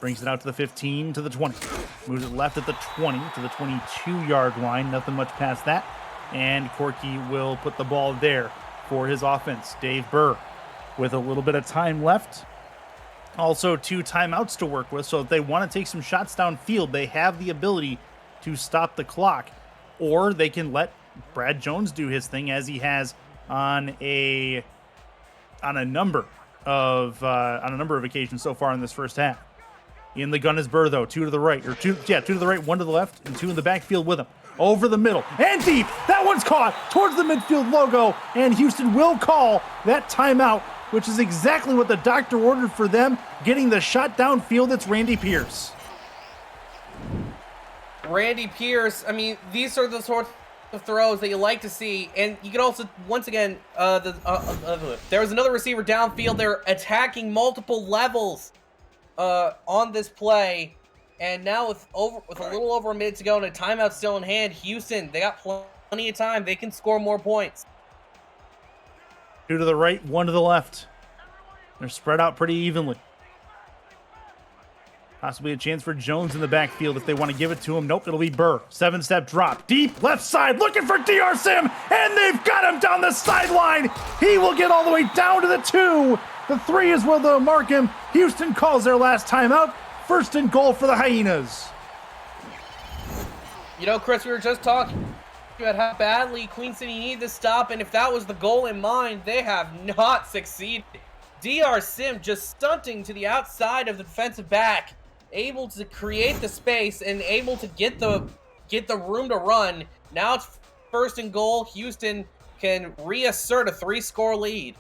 Brings it out to the 15, to the 20. Moves it left at the 20 to the 22-yard line. Nothing much past that. And Corky will put the ball there for his offense. Dave Burr with a little bit of time left. Also 2 timeouts to work with, so if they want to take some shots downfield, they have the ability to stop the clock. Or they can let Brad Jones do his thing as he has on a number of occasions so far in this first half. In the gun is Burr, though. 2 to the right, or 2 to the right, 1 to the left, and 2 in the backfield with him. Over the middle and deep. That one's caught towards the midfield logo, and Houston will call that timeout, which is exactly what the doctor ordered for them. Getting the shot downfield, it's Randy Pierce.
Randy Pierce, I mean, these are the sorts of throws that you like to see. And you can also, once again, there was another receiver downfield. They're attacking multiple levels on this play. And now with a little over a minute to go and a timeout still in hand, Houston, they got plenty of time. They can score more points.
2 to the right, 1 to the left. They're spread out pretty evenly. Possibly a chance for Jones in the backfield if they want to give it to him. Nope, it'll be Burr. 7-step drop. Deep left side, looking for DR Sim, and they've got him down the sideline. He will get all the way down to the 2. The 3 is where they'll mark him. Houston calls their last timeout. 1st and goal for the Hyenas.
You know, Chris, we were just talking about how badly Queen City needed to stop, and if that was the goal in mind, they have not succeeded. DR Sim just stunting to the outside of the defensive back, able to create the space and able to get the room to run. Now it's first and goal. Houston can reassert a 3-score lead.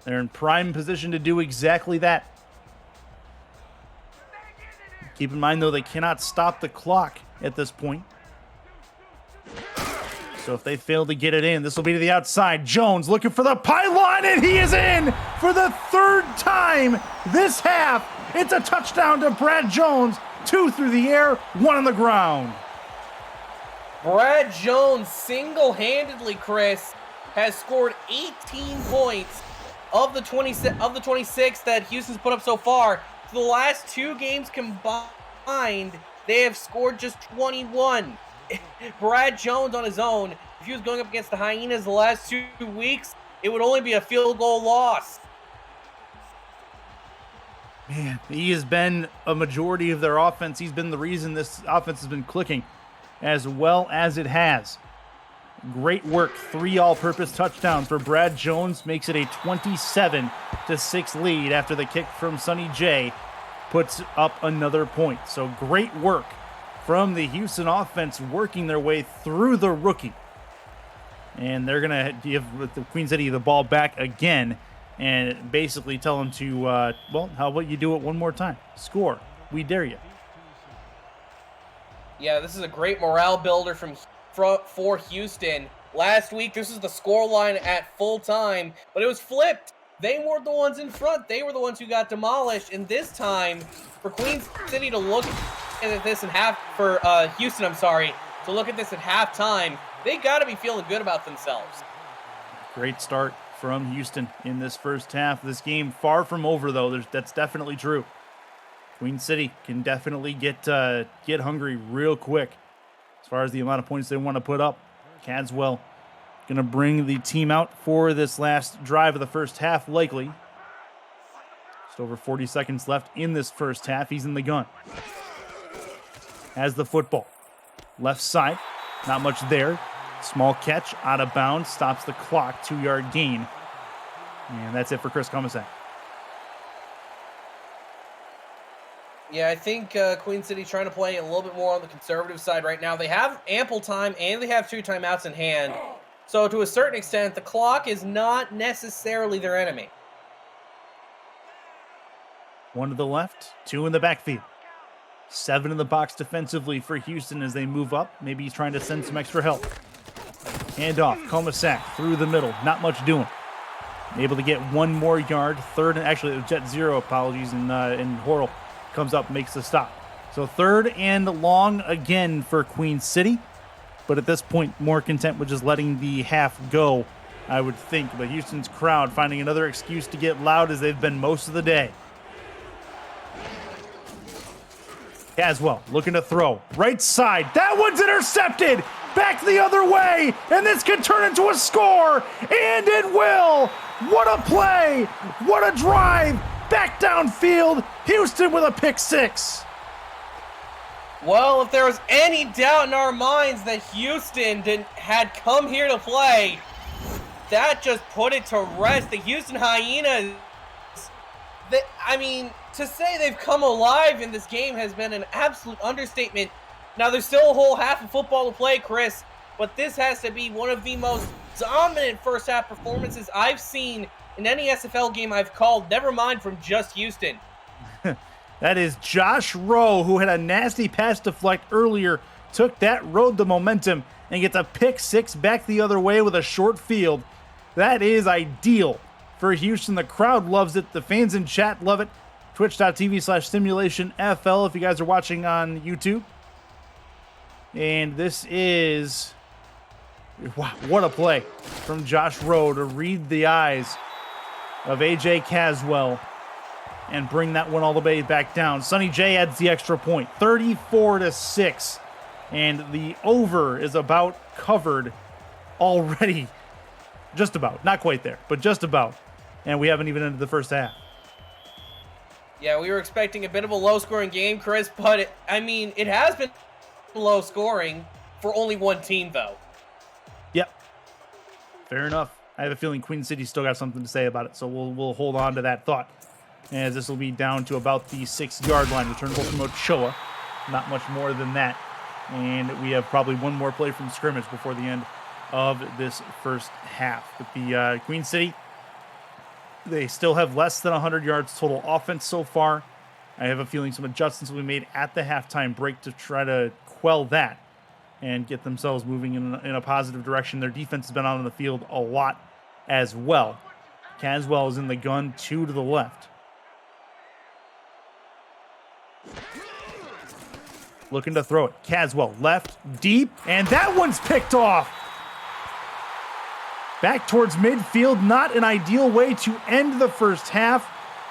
They're in prime position to do exactly that. Keep in mind, though, they cannot stop the clock at this point. So if they fail to get it in, this will be to the outside. Jones looking for the pylon, and he is in for the 3rd time this half. It's a touchdown to Brad Jones. 2 through the air, 1 on the ground.
Brad Jones single-handedly, Chris, has scored 18 points of the 26 that Houston's put up so far. For the last 2 games combined, they have scored just 21. Brad Jones on his own, if he was going up against the Hyenas the last 2 weeks, it would only be a field goal loss.
Man, he has been a majority of their offense. He's been the reason this offense has been clicking as well as it has. Great work. 3 all-purpose touchdowns for Brad Jones. Makes it a 27-6 lead after the kick from Sonny J puts up another point. So great work from the Houston offense, working their way through the rookie. And they're going to give the Queen City the ball back again and basically tell them to, well, how about you do it one more time? Score. We dare you.
Yeah, this is a great morale builder for Houston. Last week, this was the scoreline at full time, but it was flipped. They weren't the ones in front. They were the ones who got demolished. And this time, for Queen City to look at this Houston, to look at this at halftime, they got to be feeling good about themselves.
Great start from Houston in this first half. This game far from over, though. That's definitely true. Queen City can definitely get hungry real quick as far as the amount of points they want to put up. Caswell going to bring the team out for this last drive of the first half, likely. Just over 40 seconds left in this first half. He's in the gun. Has the football. Left side, not much there. Small catch, out of bounds, stops the clock, 2-yard gain. And that's it for Chris Comisac.
Yeah, I think Queen City trying to play a little bit more on the conservative side right now. They have ample time, and they have 2 timeouts in hand. So to a certain extent, the clock is not necessarily their enemy.
1 to the left, 2 in the backfield. 7 in the box defensively for Houston as they move up. Maybe he's trying to send some extra help. Hand off, Comisac through the middle. Not much doing. Able to get 1 more yard. Third, and actually, Jet Zero, apologies, and Horrell comes up, makes the stop. So 3rd and long again for Queen City. But at this point, more content with just letting the half go, I would think. But Houston's crowd finding another excuse to get loud as they've been most of the day. Caswell looking to throw. Right side. That one's intercepted. Back the other way. And this could turn into a score. And it will. What a play. What a drive. Back downfield. Houston with a pick 6.
Well, if there was any doubt in our minds that Houston had come here to play, that just put it to rest. The Houston Hyenas, to say they've come alive in this game has been an absolute understatement. Now, there's still a whole half of football to play, Chris, but this has to be one of the most dominant first half performances I've seen in any SFL game I've called, never mind from just Houston.
That is Josh Rowe, who had a nasty pass deflect earlier, took that, rode the momentum, and gets a pick 6 back the other way with a short field. That is ideal for Houston. The crowd loves it. The fans in chat love it. Twitch.tv/SimulationFL if you guys are watching on YouTube. And this is... wow, what a play from Josh Rowe to read the eyes of AJ Caswell and bring that one all the way back down. Sonny J adds the extra point, 34-6. And the over is about covered already. Just about. Not quite there, but just about. And we haven't even ended the first half.
Yeah, we were expecting a bit of a low-scoring game, Chris, but it has been low-scoring for only one team, though.
Yep. Fair enough. I have a feeling Queen City still got something to say about it, so we'll hold on to that thought, as this will be down to about the 6-yard line. Returnable from Ochoa, not much more than that, and we have probably one more play from scrimmage before the end of this first half. But the Queen City, they still have less than 100 yards total offense so far. I have a feeling some adjustments will be made at the halftime break to try to quell that and get themselves moving in a positive direction. Their defense has been out on the field a lot as well. Caswell is in the gun, 2 to the left. Looking to throw it. Caswell left, deep, and that one's picked off. Back towards midfield, not an ideal way to end the first half,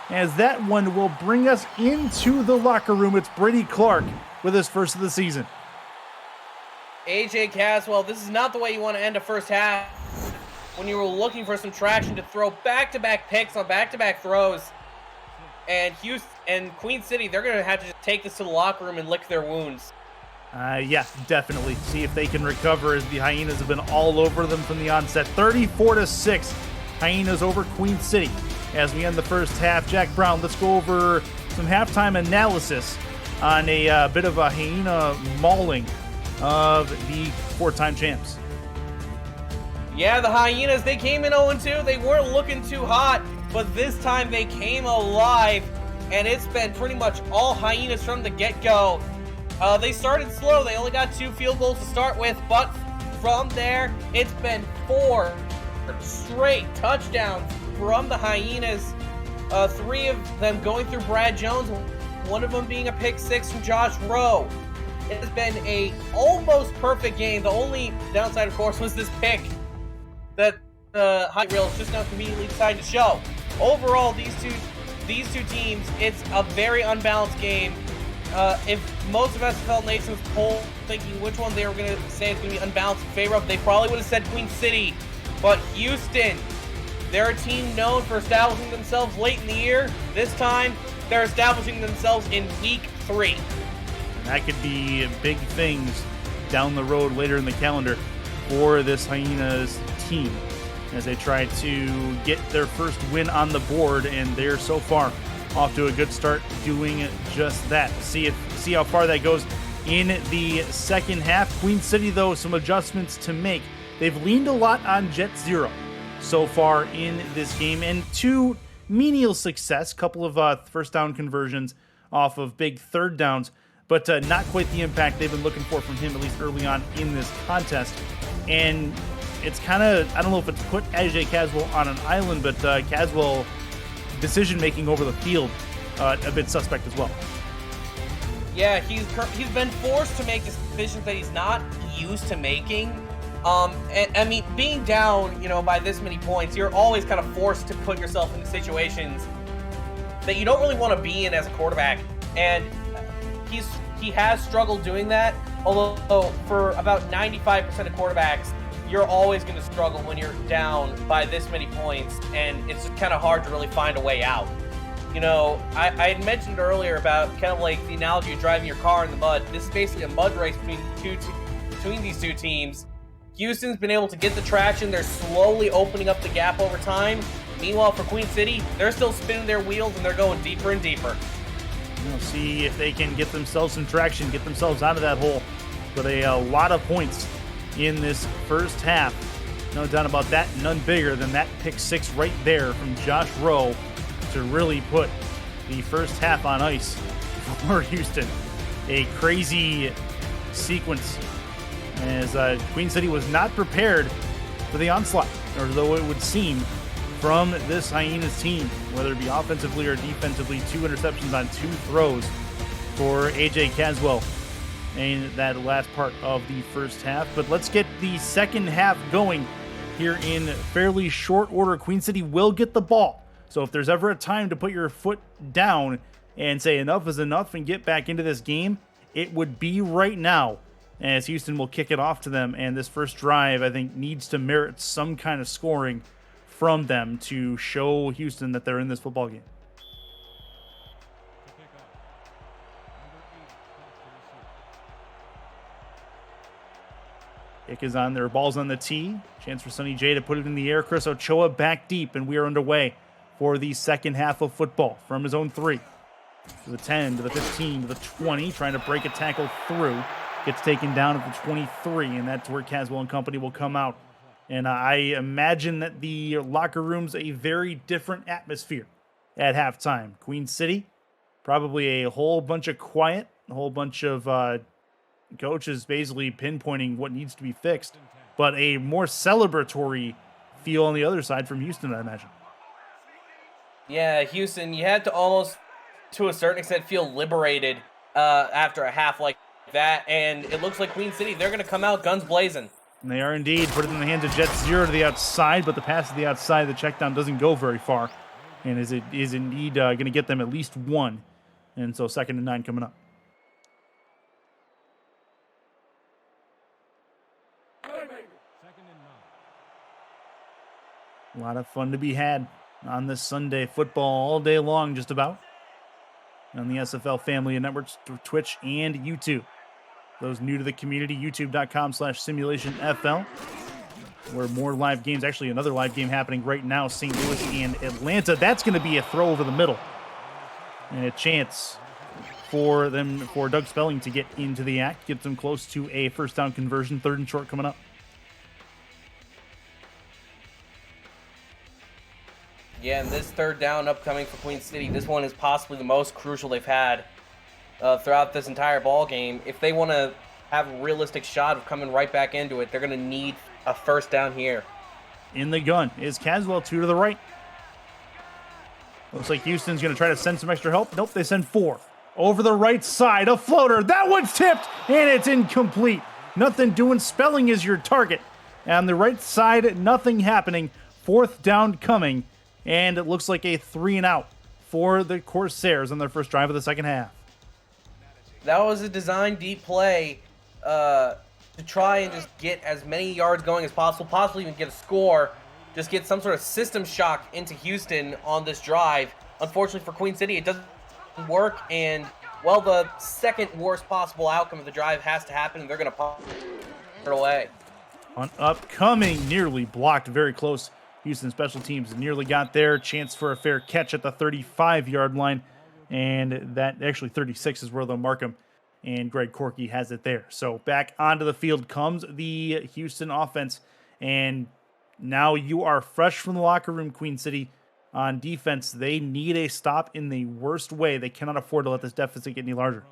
as that one will bring us into the locker room. It's Brady Clark with his first of the season.
AJ Caswell, this is not the way you want to end a first half when you were looking for some traction to throw back-to-back picks on back-to-back throws. And Houston and Queen City, they're going to have to just take this to the locker room and lick their wounds.
Yeah, definitely. See if they can recover, as the Hyenas have been all over them from the onset. 34-6, Hyenas over Queen City. As we end the first half, Jack Brown, let's go over some halftime analysis on a bit of a Hyena mauling of the 4-time champs.
Yeah, the Hyenas, they came in 0-2. They weren't looking too hot, but this time they came alive, and it's been pretty much all Hyenas from the get-go. They started slow. They only got 2 field goals to start with, but from there, it's been 4 straight touchdowns from the Hyenas. 3 of them going through Brad Jones, one of them being a pick 6 from Josh Rowe. It has been a almost perfect game. The only downside, of course, was this pick that the highlight reel is just now conveniently decided to show. Overall, these two teams, it's a very unbalanced game. If most of SFL Nation was polled thinking which one they were going to say is going to be unbalanced in favor of, they probably would have said Queen City. But Houston, they're a team known for establishing themselves late in the year. This time, they're establishing themselves in week 3.
And that could be big things down the road later in the calendar for this Hyenas team as they try to get their first win on the board, and they're so far off to a good start doing just that. See how far that goes in the second half. Queen City, though, some adjustments to make. They've leaned a lot on Jet Zero so far in this game, and to menial success, couple of first down conversions off of big third downs, but not quite the impact they've been looking for from him, at least early on in this contest. And it's kind of, I don't know if it's put AJ Caswell on an island, but Caswell decision-making over the field a bit suspect as well.
Yeah, he's been forced to make decisions that he's not used to making. And I mean, being down, by this many points, you're always kind of forced to put yourself into situations that you don't really want to be in as a quarterback. And he has struggled doing that. Although for about 95% of quarterbacks, you're always going to struggle when you're down by this many points, and it's kind of hard to really find a way out. I had mentioned earlier about kind of like the analogy of driving your car in the mud. This is basically a mud race between these two teams. Houston's been able to get the traction. They're slowly opening up the gap over time. Meanwhile, for Queen City, they're still spinning their wheels, and they're going deeper and deeper.
We'll see if they can get themselves some traction, get themselves out of that hole. But a lot of points in this first half. No doubt about that. None bigger than that pick 6 right there from Josh Rowe to really put the first half on ice for Houston. A crazy sequence, as Queen City was not prepared for the onslaught, or though it would seem, from this Hyenas team, whether it be offensively or defensively. 2 interceptions on 2 throws for AJ Caswell in that last part of the first half. But let's get the second half going here in fairly short order. Queen City will get the ball. So if there's ever a time to put your foot down and say enough is enough and get back into this game, it would be right now, as Houston will kick it off to them. And this first drive, I think, needs to merit some kind of scoring from them to show Houston that they're in this football game. Kick is on there. Ball's on the tee. Chance for Sonny J to put it in the air. Chris Ochoa back deep, and we are underway for the second half of football from his own 3. To the 10, to the 15, to the 20, trying to break a tackle through. Gets taken down at the 23, and that's where Caswell and company will come out. And I imagine that the locker room's a very different atmosphere at halftime. Queen City, probably a whole bunch of quiet, a whole bunch of coaches basically pinpointing what needs to be fixed, but a more celebratory feel on the other side from Houston, I imagine.
Yeah, Houston, you had to almost, to a certain extent, feel liberated after a half like that, and it looks like Queen City, they're going to come out guns blazing.
And they are indeed. Put it in the hands of Jet Zero to the outside, but the pass to the outside, the check down doesn't go very far, and is indeed going to get them at least 1. And so 2nd and 9 coming up. A lot of fun to be had on this Sunday. Football all day long, just about. On the SFL family of networks, Twitch and YouTube. Those new to the community, youtube.com/SimulationFL, where more live games, actually another live game happening right now, St. Louis and Atlanta. That's going to be a throw over the middle. And a chance for Doug Spelling to get into the act, get them close to a first down conversion, 3rd and short coming up.
Yeah, and this 3rd down upcoming for Queen City, this one is possibly the most crucial they've had throughout this entire ball game. If they want to have a realistic shot of coming right back into it, they're going to need a first down here.
In the gun is Caswell, 2 to the right. Looks like Houston's going to try to send some extra help. Nope, they send 4. Over the right side, a floater. That one's tipped, and it's incomplete. Nothing doing. Spelling is your target. On the right side, nothing happening. 4th down coming, and it looks like a 3 and out for the Corsairs on their first drive of the second half.
That was a design deep play to try and just get as many yards going as possible, possibly even get a score, just get some sort of system shock into Houston on this drive. Unfortunately for Queen City, it doesn't work, and, well, the second worst possible outcome of the drive has to happen, and they're going to pop it away.
On upcoming, nearly blocked, very close. Houston special teams nearly got there. Chance for a fair catch at the 35-yard line. And that actually 36 is where they'll mark him. And Greg Corky has it there. So back onto the field comes the Houston offense. And now you are fresh from the locker room, Queen City. On defense, they need a stop in the worst way. They cannot afford to let this deficit get any larger.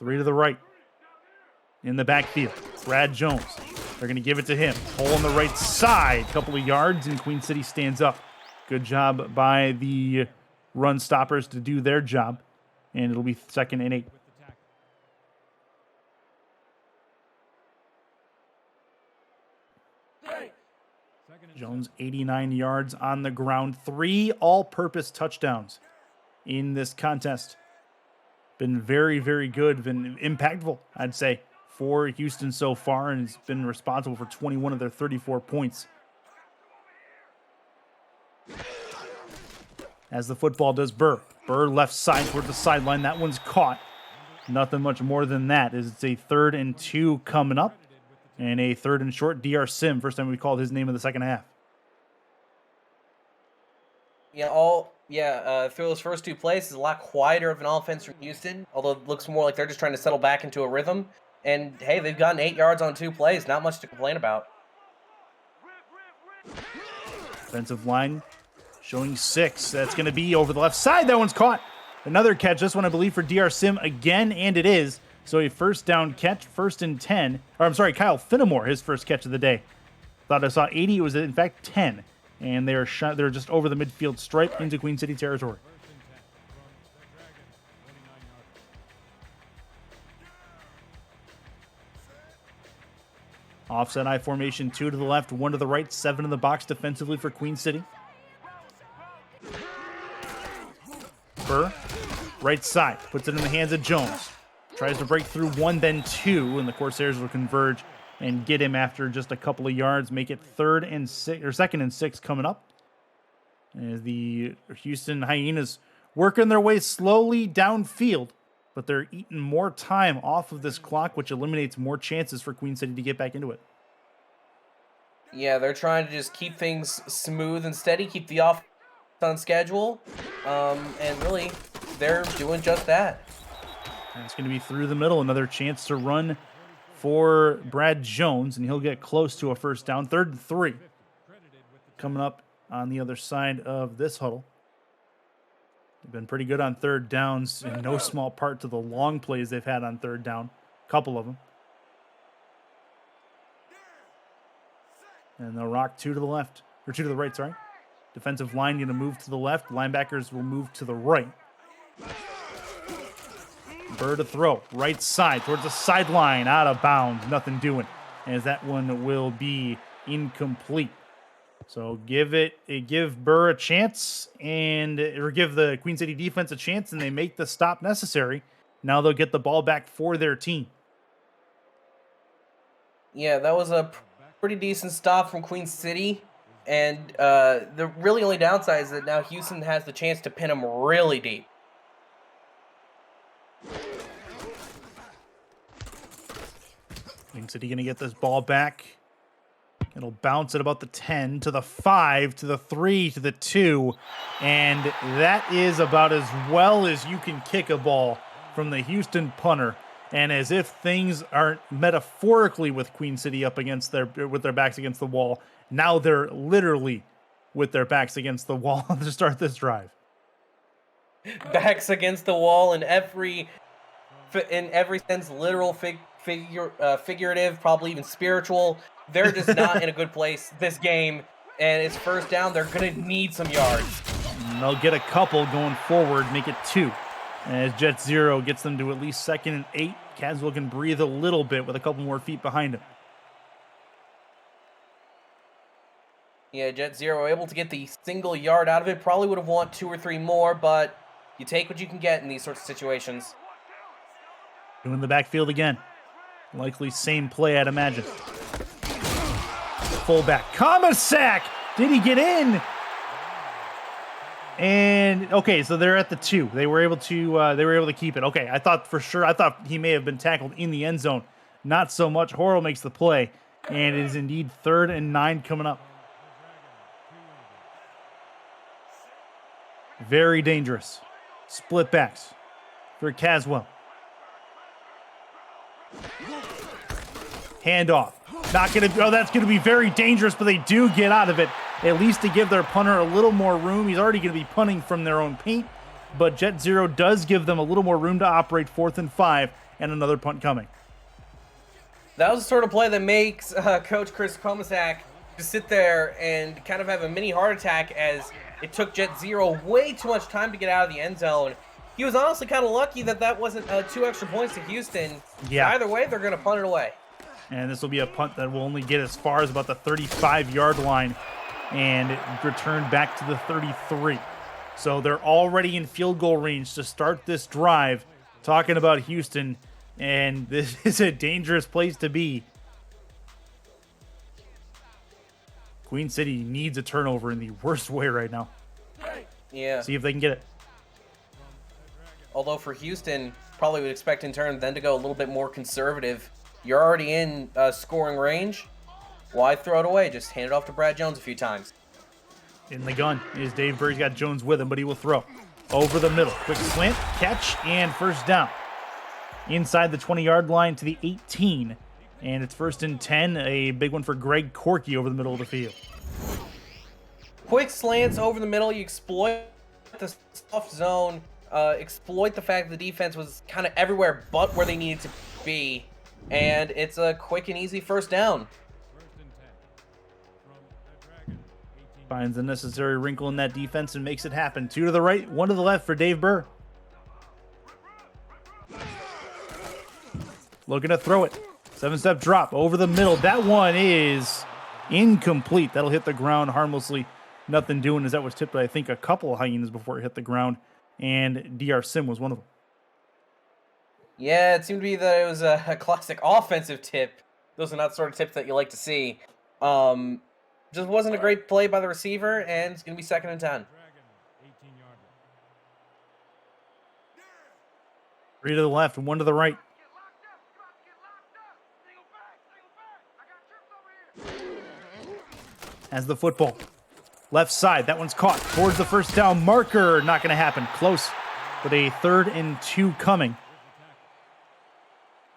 3 to the right. In the backfield, Brad Jones. They're going to give it to him. Hole on the right side. Couple of yards, and Queen City stands up. Good job by the run stoppers to do their job. And it'll be 2nd and 8. Jones, 89 yards on the ground. 3 all-purpose touchdowns in this contest. Been very, very good. Been impactful, I'd say, for Houston so far, and has been responsible for 21 of their 34 points. As the football does Burr. Burr left side toward the sideline. That one's caught. Nothing much more than that. It's a 3rd and 2 coming up. And a 3rd and short. DR Sim, first time we called his name in the second half.
Yeah, through those first 2 plays, is a lot quieter of an offense from Houston, although it looks more like they're just trying to settle back into a rhythm. And, hey, they've gotten 8 yards on 2 plays. Not much to complain about.
Defensive line showing 6. That's going to be over the left side. That one's caught. Another catch. This one, I believe, for DR Sim again, and it is. So a first down catch, 1st and 10. Or, I'm sorry, Kyle Finnemore, his first catch of the day. Thought I saw 80. It was, in fact, 10. And they're just over the midfield stripe into Queen City territory. Offset I formation, 2 to the left, 1 to the right, 7 in the box defensively for Queen City. Burr, right side, puts it in the hands of Jones. Tries to break through 1, then 2, and the Corsairs will converge and get him after just a couple of yards, make it 2nd and 6 coming up. As the Houston Hyenas working their way slowly downfield but they're eating more time off of this clock, which eliminates more chances for Queen City to get back into it.
Yeah, they're trying to just keep things smooth and steady, keep the offense on schedule, and really, they're doing just that.
And it's going to be through the middle. Another chance to run for Brad Jones, and he'll get close to a first down. 3rd and 3. Coming up on the other side of this huddle. They've been pretty good on 3rd downs, in no small part to the long plays they've had on 3rd down. A couple of them. And they'll rock 2 to the left, or 2 to the right, sorry. Defensive line going to move to the left. Linebackers will move to the right. Burr to throw. Right side towards the sideline. Out of bounds. Nothing doing. As that one will be incomplete. So give Burr a chance, or give the Queen City defense a chance, and they make the stop necessary. Now they'll get the ball back for their team.
Yeah, that was a pretty decent stop from Queen City. And the really only downside is that now Houston has the chance to pin them really deep.
Queen City going to get this ball back. It'll bounce at about the 10 to the 5 to the 3 to the 2. And that is about as well as you can kick a ball from the Houston punter. And as if things aren't metaphorically with Queen City up against with their backs against the wall, now they're literally with their backs against the wall to start this drive.
Backs against the wall in every sense, literal, figurative, probably even spiritual. They're just not in a good place this game, and it's first down. They're going to need some yards.
And they'll get a couple going forward, make it 2. As Jet Zero gets them to at least 2nd and 8. Caswell can breathe a little bit with a couple more feet behind him.
Yeah, Jet Zero able to get the single yard out of it. Probably would have wanted 2 or 3 more, but you take what you can get in these sorts of situations.
Doing the backfield again. Likely same play, I'd imagine. Fullback. Comasack! Did he get in? And okay, so they're at the 2. They were able to keep it. Okay, I thought he may have been tackled in the end zone. Not so much. Horrell makes the play, and it is indeed 3rd and 9 coming up. Very dangerous. Split backs for Caswell. Handoff. That's gonna be very dangerous, but they do get out of it. At least to give their punter a little more room. He's already going to be punting from their own paint, but Jet Zero does give them a little more room to operate. 4th and 5, and another punt coming.
That was the sort of play that makes Coach Chris Comasack just sit there and kind of have a mini heart attack, as it took Jet Zero way too much time to get out of the end zone. He was honestly kind of lucky that wasn't 2 extra points to Houston.
Yeah.
Either way, they're going to punt it away.
And this will be a punt that will only get as far as about the 35-yard line and return back to the 33. So they're already in field goal range to start this drive. Talking about Houston, and this is a dangerous place to be. Queen City needs a turnover in the worst way right now.
Yeah.
See if they can get it.
Although for Houston, probably would expect in turn then to go a little bit more conservative. You're already in scoring range. Why throw it away? Just hand it off to Brad Jones a few times.
In the gun is Dave Burr. He's got Jones with him, but he will throw. Over the middle. Quick slant, catch, and first down. Inside the 20-yard line to the 18. And it's 1st and 10. A big one for Greg Corky over the middle of the field.
Quick slants over the middle. You exploit the soft zone. Exploit the fact that the defense was kind of everywhere but where they needed to be. And it's a quick and easy first down.
Finds the necessary wrinkle in that defense and makes it happen. 2 to the right, 1 to the left for Dave Burr. Looking to throw it. 7-step drop over the middle. That one is incomplete. That'll hit the ground harmlessly. Nothing doing, as that was tipped by, I think, a couple of hyenas before it hit the ground. And DR Sim was one of them.
Yeah, it seemed to be that it was a classic offensive tip. Those are not sort of tips that you like to see. Just wasn't a great play by the receiver, and it's going to be 2nd and 10.
3 to the left and 1 to the right. As the football. Left side, that one's caught towards the first down marker. Not going to happen. Close, with a 3rd and 2 coming.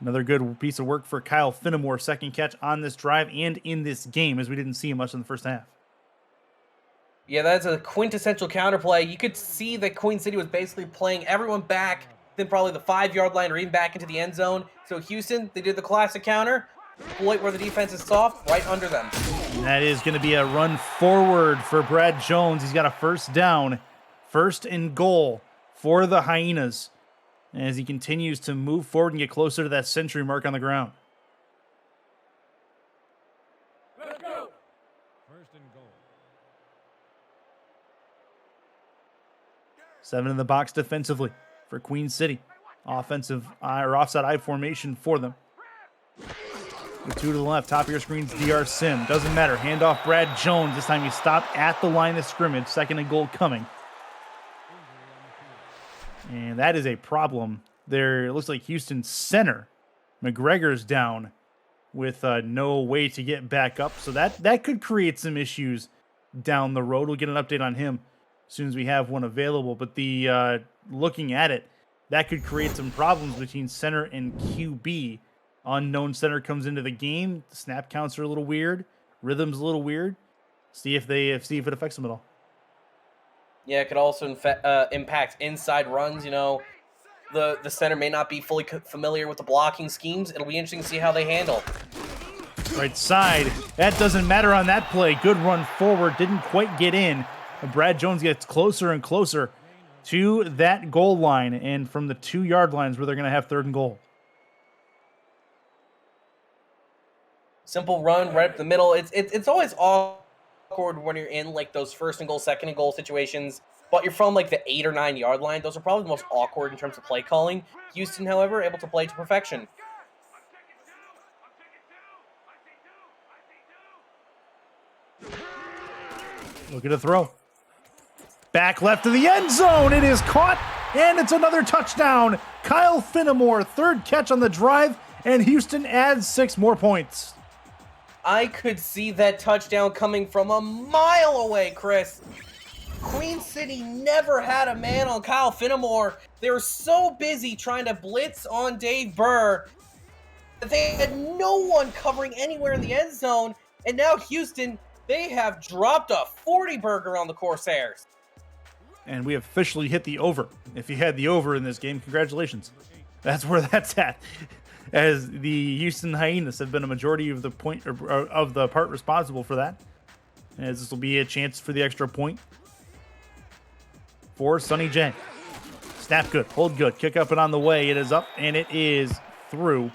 Another good piece of work for Kyle Finnemore. Second catch on this drive and in this game, as we didn't see much in the first half.
Yeah, that's a quintessential counterplay. You could see that Queen City was basically playing everyone back, then probably the 5-yard line or even back into the end zone. So Houston, they did the classic counter. Exploit where the defense is soft, right under them.
And that is going to be a run forward for Brad Jones. He's got a first down, 1st and goal for the Hyenas, as he continues to move forward and get closer to that century mark on the ground.
Let's go. 1st and goal.
7 in the box defensively for Queen City. Offensive or offside I formation for them. With 2 to the left, top of your screen's DR Sim. Doesn't matter. Handoff Brad Jones. This time he stopped at the line of scrimmage. 2nd and goal coming. And that is a problem. There, it looks like Houston's center, McGregor's down with no way to get back up. So that could create some issues down the road. We'll get an update on him as soon as we have one available. But the looking at it, that could create some problems between center and QB. Unknown center comes into the game. The snap counts are a little weird. Rhythm's a little weird. See if it affects them at all.
Yeah, it could also impact inside runs. You know, the center may not be fully familiar with the blocking schemes. It'll be interesting to see how they handle.
Right side. That doesn't matter on that play. Good run forward. Didn't quite get in. Brad Jones gets closer and closer to that goal line, and from the 2-yard lines where they're going to have 3rd and goal.
Simple run right up the middle. It's always awkward when you're in like those 1st and goal, 2nd and goal situations, but you're from like the 8 or 9 yard line. Those are probably the most awkward in terms of play calling. Houston, however, able to play to perfection.
Look at the throw. Back left to the end zone. It is caught, and it's another touchdown. Kyle Finnemore, 3rd catch on the drive, and Houston adds 6 more points.
I could see that touchdown coming from a mile away, Chris. Queen City never had a man on Kyle Finnemore. They were so busy trying to blitz on Dave Burr that they had no one covering anywhere in the end zone. And now Houston, they have dropped a 40 burger on the Corsairs.
And we have officially hit the over. If you had the over in this game, congratulations. That's where that's at. As the Houston Hyenas have been a majority of the part responsible for that. As this will be a chance for the extra point for Sonny J. Snap good, hold good, kick up and on the way. It is up and it is through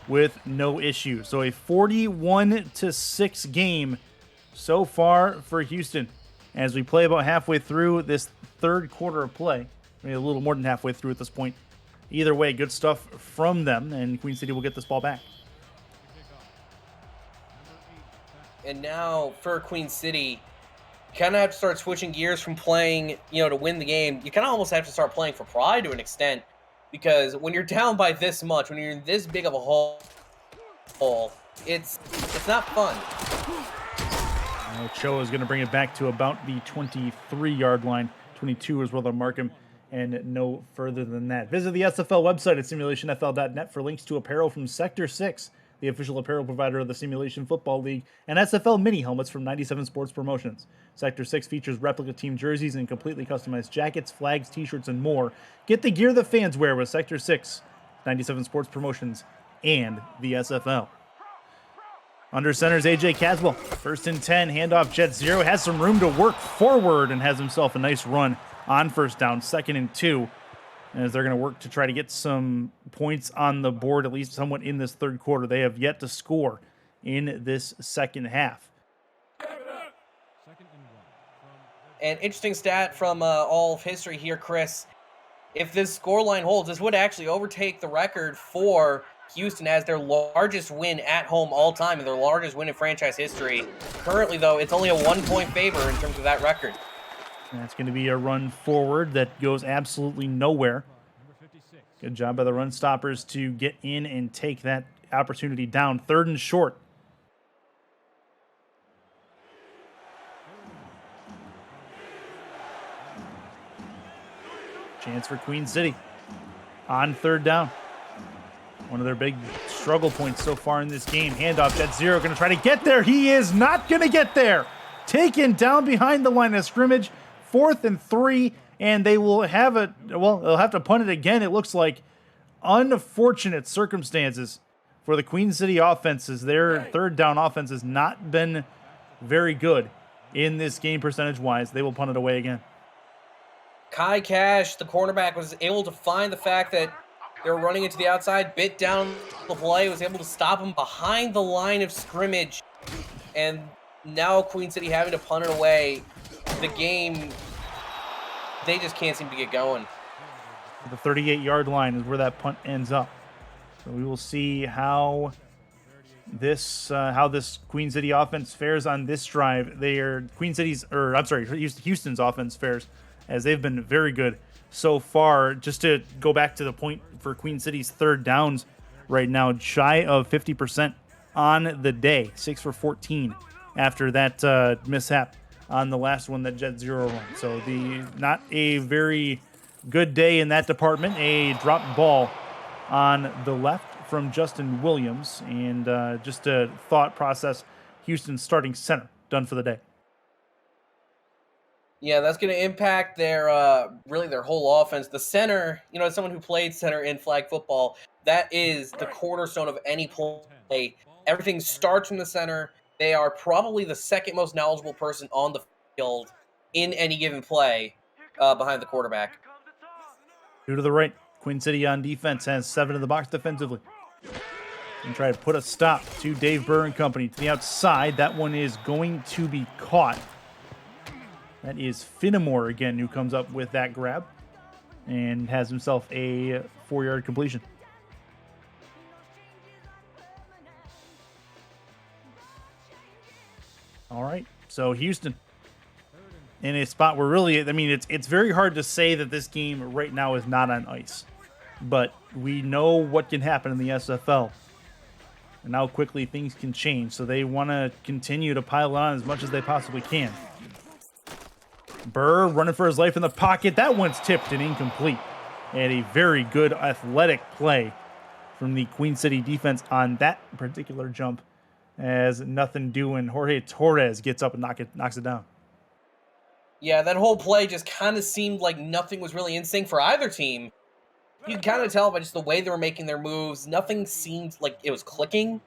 with no issue. So a 41-6 game so far for Houston. As we play about halfway through this 3rd quarter of play, maybe a little more than halfway through at this point. Either way, good stuff from them, and Queen City will get this ball back.
And now for Queen City, you kind of have to start switching gears from playing, to win the game. You kind of almost have to start playing for pride to an extent, because when you're down by this much, when you're in this big of a hole, it's not fun.
Cho is going to bring it back to about the 23-yard line. 22 is where they'll mark him, and no further than that. Visit the SFL website at simulationfl.net for links to apparel from Sector 6, the official apparel provider of the Simulation Football League, and SFL mini helmets from 97 Sports Promotions. Sector 6 features replica team jerseys and completely customized jackets, flags, t-shirts, and more. Get the gear the fans wear with Sector 6, 97 Sports Promotions, and the SFL. Under center's AJ Caswell. 1st and 10, handoff jet 0. Has some room to work forward and has himself a nice run on 1st down. 2nd and 2. As they're going to work to try to get some points on the board, at least somewhat in this 3rd quarter. They have yet to score in this 2nd half.
An interesting stat from all of history here, Chris. If this scoreline holds, this would actually overtake the record for Houston as their largest win at home all time and their largest win in franchise history. Currently, though, it's only a 1-point favor in terms of that record.
And that's going to be a run forward that goes absolutely nowhere. Good job by the run stoppers to get in and take that opportunity down. 3rd and short. Chance for Queen City on 3rd down. One of their big struggle points so far in this game. Handoff, Jet Zero going to try to get there. He is not going to get there. Taken down behind the line of scrimmage. 4th and 3, and they will have it. Well, they'll have to punt it again. It looks like unfortunate circumstances for the Queen City offenses. Their 3rd down offense has not been very good in this game percentage-wise. They will punt it away again.
Kai Cash, the cornerback, was able to find the fact that they were running into the outside, bit down the play, was able to stop him behind the line of scrimmage. And now Queen City having to punt it away. The game, they just can't seem to get going.
The 38-yard line is where that punt ends up. So we will see how this Queen City offense fares on this drive. Houston's offense fares, as they've been very good so far. Just to go back to the point for Queen City's 3rd downs right now, shy of 50% on the day, 6 for 14 after that mishap on the last one that Jet Zero run. So not a very good day in that department. A dropped ball on the left from Justin Williams, and just a thought process. Houston's starting center done for the day.
Yeah, that's going to impact their really their whole offense. The center, as someone who played center in flag football, that is the cornerstone of any play. Everything starts from the center. They are probably the 2nd most knowledgeable person on the field in any given play behind the quarterback.
2 to the right. Queen City on defense has 7 in the box defensively. And try to put a stop to Dave Burr and company to the outside. That one is going to be caught. That is Finnemore again who comes up with that grab and has himself a 4-yard completion. All right, so Houston in a spot where really, it's very hard to say that this game right now is not on ice. But we know what can happen in the SFL and how quickly things can change. So they want to continue to pile on as much as they possibly can. Burr running for his life in the pocket. That one's tipped and incomplete. And a very good athletic play from the Queen City defense on that particular jump, as nothing doing. Jorge Torres gets up and knocks it down.
Yeah, that whole play just kind of seemed like nothing was really in sync for either team. You can kind of tell by just the way they were making their moves. Nothing seemed like it was clicking.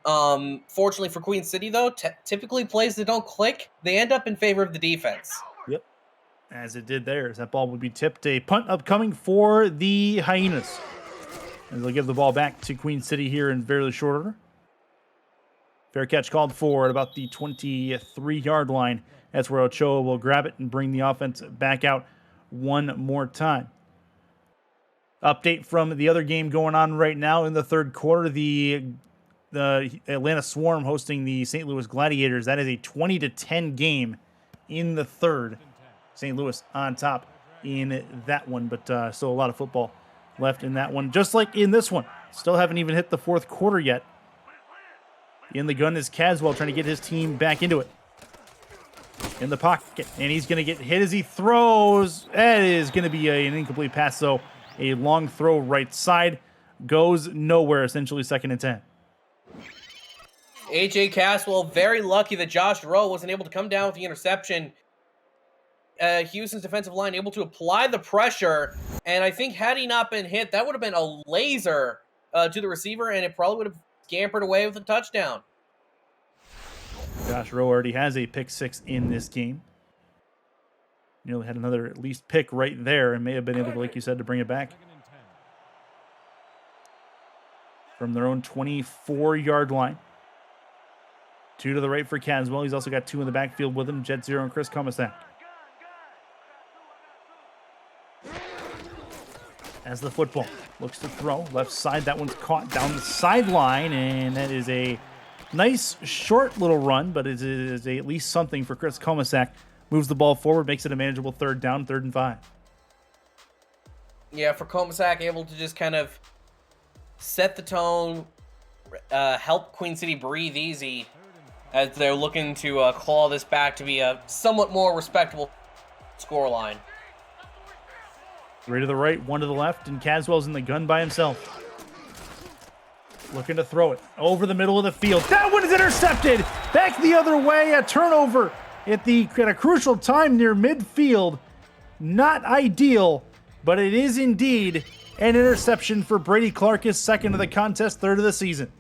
Fortunately for Queen City, though, typically plays that don't click, they end up in favor of the defense.
Yep. As it did there, as that ball would be tipped. A punt upcoming for the Hyenas, as they'll give the ball back to Queen City here in fairly short order. Fair catch called for at about the 23-yard line. That's where Ochoa will grab it and bring the offense back out one more time. Update from the other game going on right now in the 3rd quarter. The Atlanta Swarm hosting the St. Louis Gladiators. That is a 20-10 game in the 3rd. St. Louis on top in that one, but still a lot of football left in that one. Just like in this one. Still haven't even hit the 4th quarter yet. In the gun is Caswell trying to get his team back into it. In the pocket, and he's going to get hit as he throws. That is going to be an incomplete pass, though. A long throw right side goes nowhere, essentially 2nd and 10.
A.J. Caswell, very lucky that Josh Rowe wasn't able to come down with the interception. Houston's defensive line able to apply the pressure, and I think had he not been hit, that would have been a laser to the receiver, and it probably would have scampered away with a touchdown.
Josh Rowe already has a pick 6 in this game. Nearly had another at least pick right there and may have been able to, like you said, to bring it back. From their own 24-yard line. 2 to the right for Caswell. He's also got 2 in the backfield with him, Jet Zero and Chris Comisac. As the football looks to throw, left side, that one's caught down the sideline, and that is a nice short little run, but it is at least something for Chris Comisac. Moves the ball forward, makes it a manageable 3rd down, 3rd and 5.
Yeah, for Komisak, able to just kind of set the tone, help Queen City breathe easy as they're looking to claw this back to be a somewhat more respectable scoreline.
3 to the right, 1 to the left, and Caswell's in the gun by himself. Looking to throw it over the middle of the field. That one is intercepted. Back the other way. A turnover at a crucial time near midfield. Not ideal, but it is indeed an interception for Brady Clark, his second of the contest, third of the season.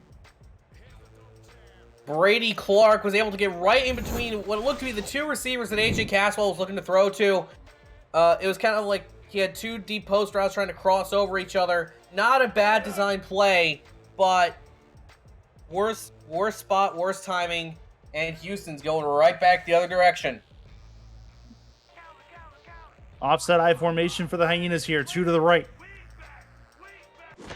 Brady Clark was able to get right in between what looked to be the two receivers that AJ Caswell was looking to throw to. It was kind of like he had two deep post routes trying to cross over each other. Not a bad design play, but worse spot, worse timing, and Houston's going right back the other direction.
Offset I formation for the Hyenas here. 2 to the right.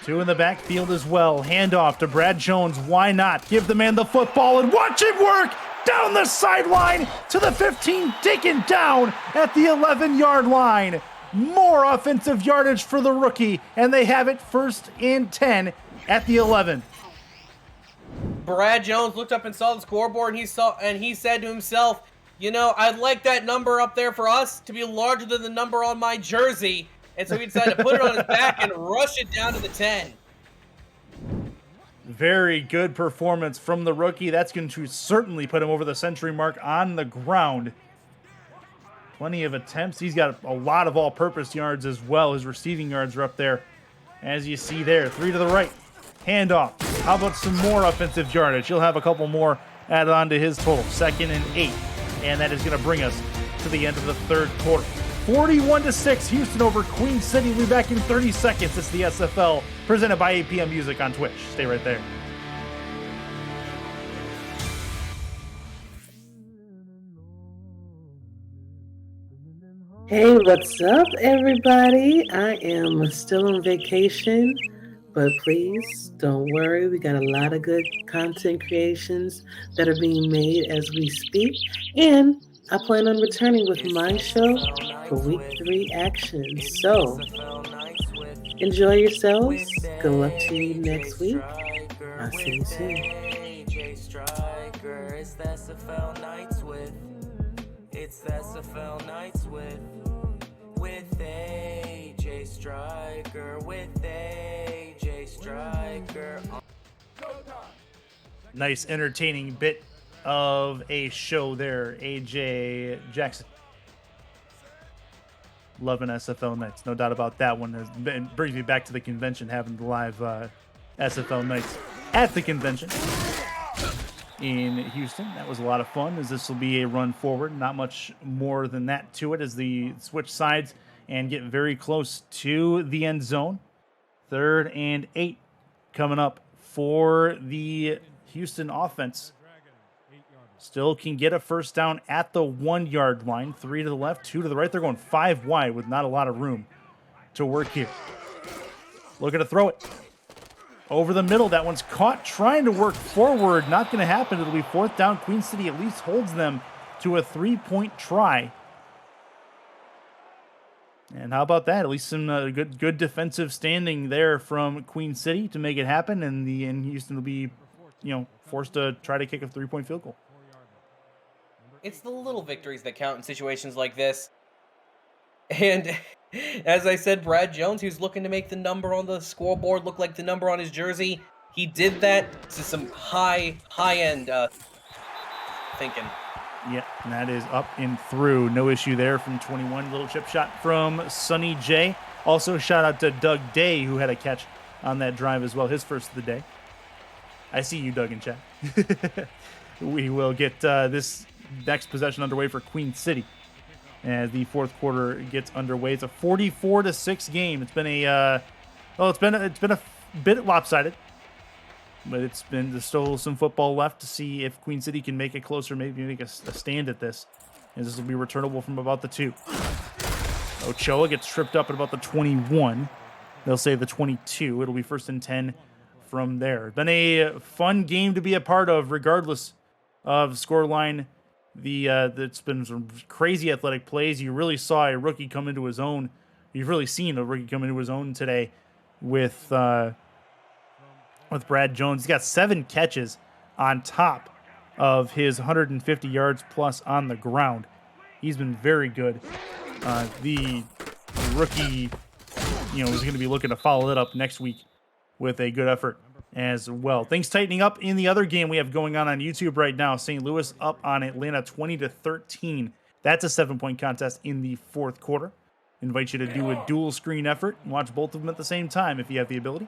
2 in the backfield as well. Handoff to Brad Jones. Why not? Give the man the football and watch him work down the sideline to the 15, taken down at the 11-yard line. More offensive yardage for the rookie, and they have it 1st and 10 at the 11.
Brad Jones looked up and saw the scoreboard, and he said to himself, you know, I'd like that number up there for us to be larger than the number on my jersey. And so he decided to put it on his back and rush it down to the 10.
Very good performance from the rookie. That's going to certainly put him over the century mark on the ground. Plenty of attempts. He's got a lot of all-purpose yards as well. His receiving yards are up there, as you see there. 3 to the right. Handoff. How about some more offensive yardage? He'll have a couple more added on to his total. 2nd and 8. And that is going to bring us to the end of the third quarter. 41-6, Houston over Queen City. We'll be back in 30 seconds. It's the SFL, presented by APM Music on Twitch. Stay right there.
Hey, what's up, everybody? I am still on vacation, but please don't worry. We got a lot of good content creations that are being made as we speak, and I plan on returning with my show for week 3 action. So, enjoy yourselves. Good luck to you next week. I'll see you soon. It's the SFL nights with AJ Striker.
Nice, entertaining bit of a show there, AJ Jackson. Loving SFL nights, no doubt about that one. It brings me back to the convention, having the live SFL nights at the convention in Houston. That was a lot of fun, as this will be a run forward. Not much more than that to it as the switch sides and get very close to the end zone. 3rd and 8 coming up for the Houston offense. Still can get a first down at the 1-yard line. 3 to the left, 2 to the right. They're going 5 wide with not a lot of room to work here. Looking to throw it over the middle. That one's caught, trying to work forward. Not going to happen. It'll be 4th down. Queen City at least holds them to a 3-point try. And how about that? At least some good defensive standing there from Queen City to make it happen. And Houston will be, forced to try to kick a 3-point field goal.
It's the little victories that count in situations like this. And as I said, Brad Jones, who's looking to make the number on the scoreboard look like the number on his jersey, he did that to some high-end thinking.
Yeah, and that is up and through. No issue there from 21. Little chip shot from Sonny J. Also, shout out to Doug Day, who had a catch on that drive as well, his first of the day. I see you, Doug, in chat. We will get this next possession underway for Queen City as the fourth quarter gets underway. It's a 44-6 game. It's been it's been a bit lopsided, but there's still some football left to see if Queen City can make it closer, maybe make a stand at this. And this will be returnable from about the 2. Ochoa gets tripped up at about the 21. They'll say the 22. It'll be 1st and 10 from there. Been a fun game to be a part of, regardless of scoreline. It's been some crazy athletic plays. You really saw a rookie come into his own you've really seen a rookie come into his own today with Brad Jones. He's got 7 catches on top of his 150 yards plus on the ground. He's been very good. The rookie, is going to be looking to follow it up next week with a good effort as well. Things tightening up in the other game we have going on YouTube right now. St. Louis up on Atlanta 20-13. That's a 7-point contest in the fourth quarter. Invite you to do a dual screen effort and watch both of them at the same time if you have the ability.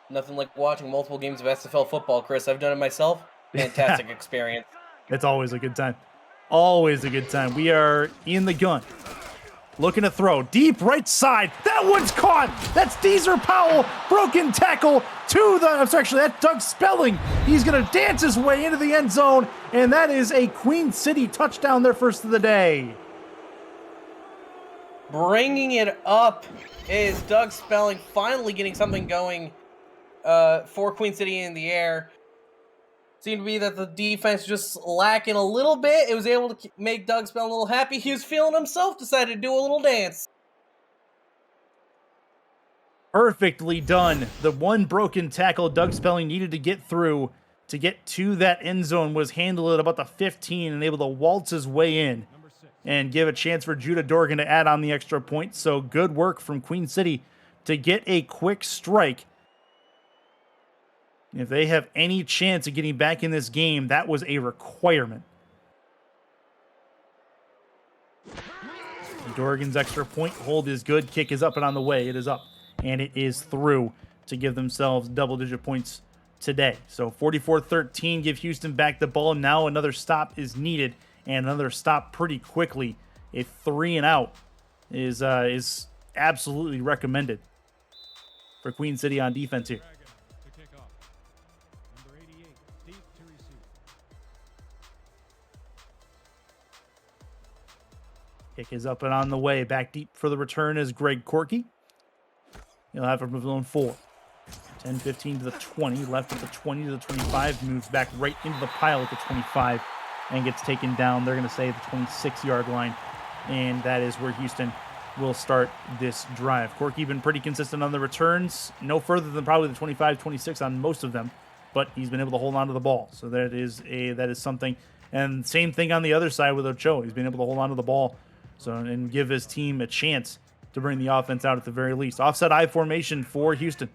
Nothing like watching multiple games of SFL football, Chris. I've done it myself. Fantastic experience.
It's always a good time. Always a good time. We are in the gun. Looking to throw. Deep right side. That one's caught. That's Deezer Powell. Broken tackle to the... Actually, that's Doug Spelling. He's going to dance his way into the end zone. And that is a Queen City touchdown, their first of the day.
Bringing it up is Doug Spelling finally getting something going for Queen City in the air. Seemed to be that the defense just lacking a little bit. It was able to make Doug Spelling a little happy. He was feeling himself, decided to do a little dance.
Perfectly done. The one broken tackle Doug Spelling needed to get through to get to that end zone was handled at about the 15 and able to waltz his way in and give a chance for Judah Dorgan to add on the extra point. So good work from Queen City to get a quick strike. If they have any chance of getting back in this game, that was a requirement. Dorgan's extra point hold is good. Kick is up and on the way. It is up, and it is through to give themselves double-digit points today. So 44-13, give Houston back the ball. Now another stop is needed, and another stop pretty quickly. A 3-and-out is absolutely recommended for Queen City on defense here. Kick is up and on the way. Back deep for the return is Greg Corky. He'll have from his own 4. 10-15 to the 20. Left at the 20 to the 25. Moves back right into the pile at the 25 and gets taken down. They're going to say the 26-yard line. And that is where Houston will start this drive. Corky been pretty consistent on the returns. No further than probably the 25-26 on most of them. But he's been able to hold on to the ball. So that is something. And same thing on the other side with Ochoa. He's been able to hold on to the ball. And give his team a chance to bring the offense out at the very least. Offset I formation for Houston.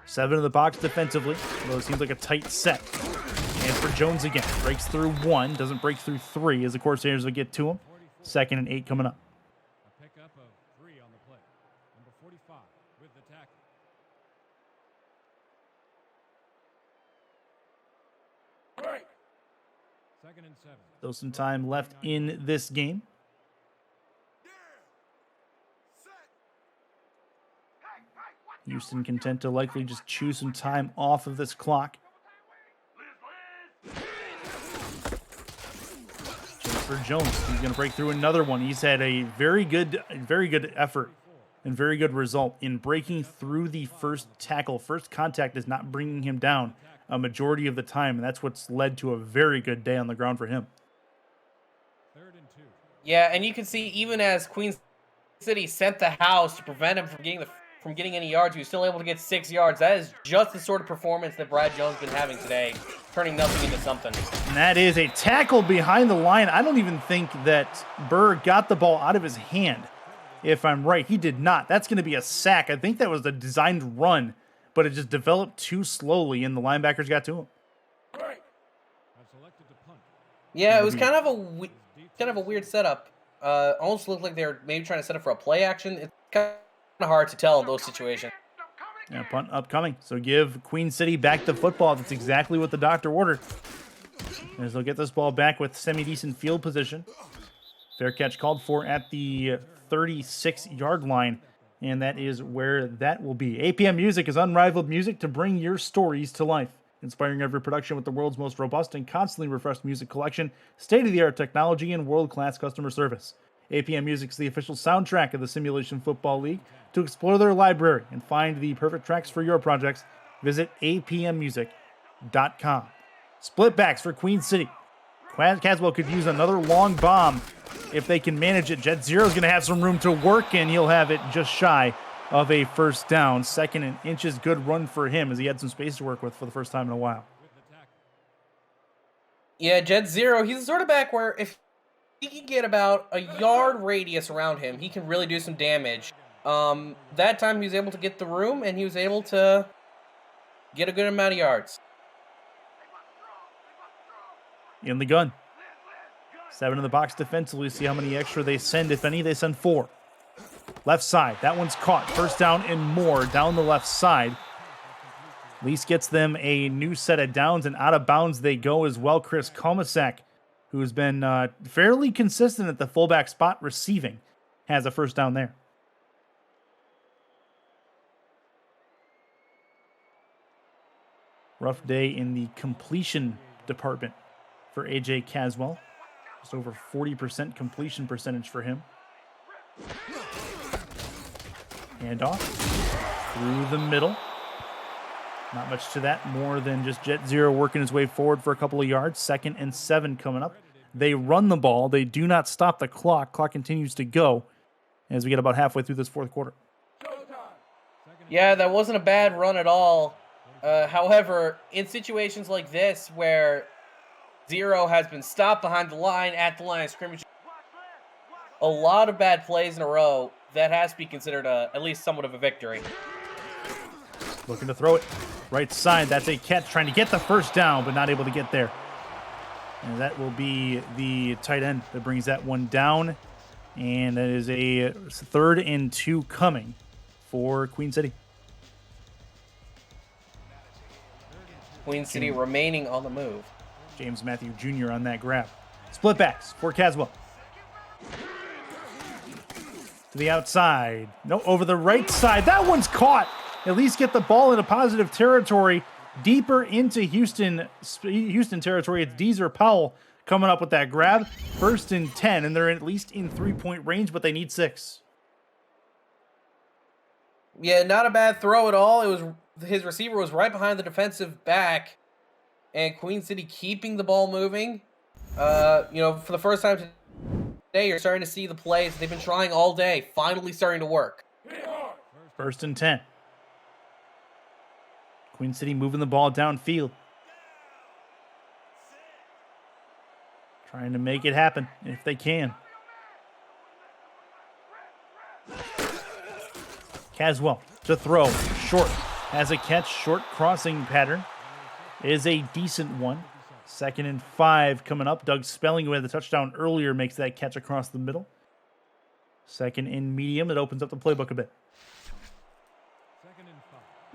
7 in the box defensively, although it seems like a tight set. And for Jones again. Breaks through 1, doesn't break through 3 as the Corsairs will get to him. 2nd and 8 coming up.
A pickup of 3 on the play. Number 45 with the tackle. Second and 7.
Still some time left in this game. Houston content to likely just chew some time off of this clock. For Jones, he's going to break through another one. He's had a very good effort and very good result in breaking through the first tackle. First contact is not bringing him down a majority of the time, and that's what's led to a very good day on the ground for him.
Yeah, and you can see even as Queen City sent the house to prevent him from getting any yards, he was still able to get 6 yards. That is just the sort of performance that Brad Jones has been having today, turning nothing into something.
And that is a tackle behind the line. I don't even think that Burr got the ball out of his hand, if I'm right. He did not. That's going to be a sack. I think that was the designed run, but it just developed too slowly, and the linebackers got to him.
Yeah, it was kind of a weird setup. Almost looked like they were maybe trying to set up for a play action. It's kind of hard to tell in those situations.
Yeah, punt upcoming. So give Queen City back the football. That's exactly what the doctor ordered. As they'll get this ball back with semi-decent field position. Fair catch called for at the 36-yard line. And that is where that will be. APM Music is unrivaled music to bring your stories to life. Inspiring every production with the world's most robust and constantly refreshed music collection, state-of-the-art technology, and world-class customer service. APM Music is the official soundtrack of the Simulation Football League. To explore their library and find the perfect tracks for your projects, visit apmmusic.com. Split backs for Queen City. Caswell could use another long bomb if they can manage it. Jet Zero's going to have some room to work, and he'll have it just shy of a first down. 2nd and inches, good run for him as he had some space to work with for the first time in a while.
Yeah, Jet Zero, he's the sort of back where if he can get about a yard radius around him, he can really do some damage. That time he was able to get the room, and he was able to get a good amount of yards.
In the gun. 7 in the box defensively. See how many extra they send. If any, they send 4. Left side. That one's caught. First down and more down the left side. Least gets them a new set of downs, and out of bounds they go as well. Chris Komasak, who's been fairly consistent at the fullback spot receiving, has a first down there. Rough day in the completion department for AJ Caswell. Just over 40% completion percentage for him. Handoff through the middle. Not much to that, more than just Jet Zero working his way forward for a couple of yards. 2nd and 7 coming up. They run the ball. They do not stop the clock. Clock continues to go as we get about halfway through this fourth quarter.
Yeah, that wasn't a bad run at all. However, in situations like this where Zero has been stopped behind the line at the line of scrimmage, a lot of bad plays in a row, that has to be considered at least somewhat of a victory.
Looking to throw it. Right side, that's a catch, trying to get the first down, but not able to get there. And that will be the tight end that brings that one down. And that is a 3rd and 2 coming for Queen City.
Queen City remaining on the move.
James Matthew Jr. on that grab. Split backs for Caswell. To the outside. No, over the right side. That one's caught. At least get the ball into positive territory. Deeper into Houston territory. It's Deezer Powell coming up with that grab. 1st and 10, and they're at least in 3-point range, but they need 6.
Yeah, not a bad throw at all. It was his receiver was right behind the defensive back, and Queen City keeping the ball moving. For the first time today, you're starting to see the plays they've been trying all day finally starting to work.
1st and 10. Queen City moving the ball downfield. Trying to make it happen if they can. Caswell to throw. Short. Has a catch. Short crossing pattern. Is a decent one. 2nd and 5 coming up. Doug Spelling, who had the touchdown earlier, makes that catch across the middle. 2nd and medium. It opens up the playbook a bit.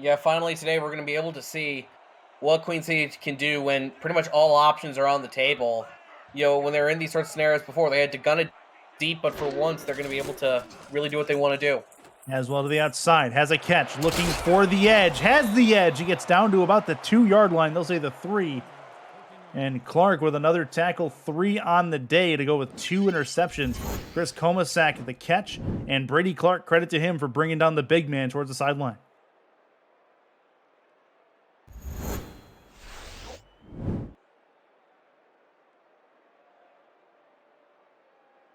Yeah, finally today we're going to be able to see what Queen City can do when pretty much all options are on the table. When they were in these sorts of scenarios before, they had to gun it deep, but for once they're going to be able to really do what they want to do.
As well to the outside. Has a catch. Looking for the edge. Has the edge. He gets down to about the 2-yard line. They'll say the 3. And Clark with another tackle. 3 on the day to go with 2 interceptions. Chris Komasak the catch. And Brady Clark, credit to him for bringing down the big man towards the sideline.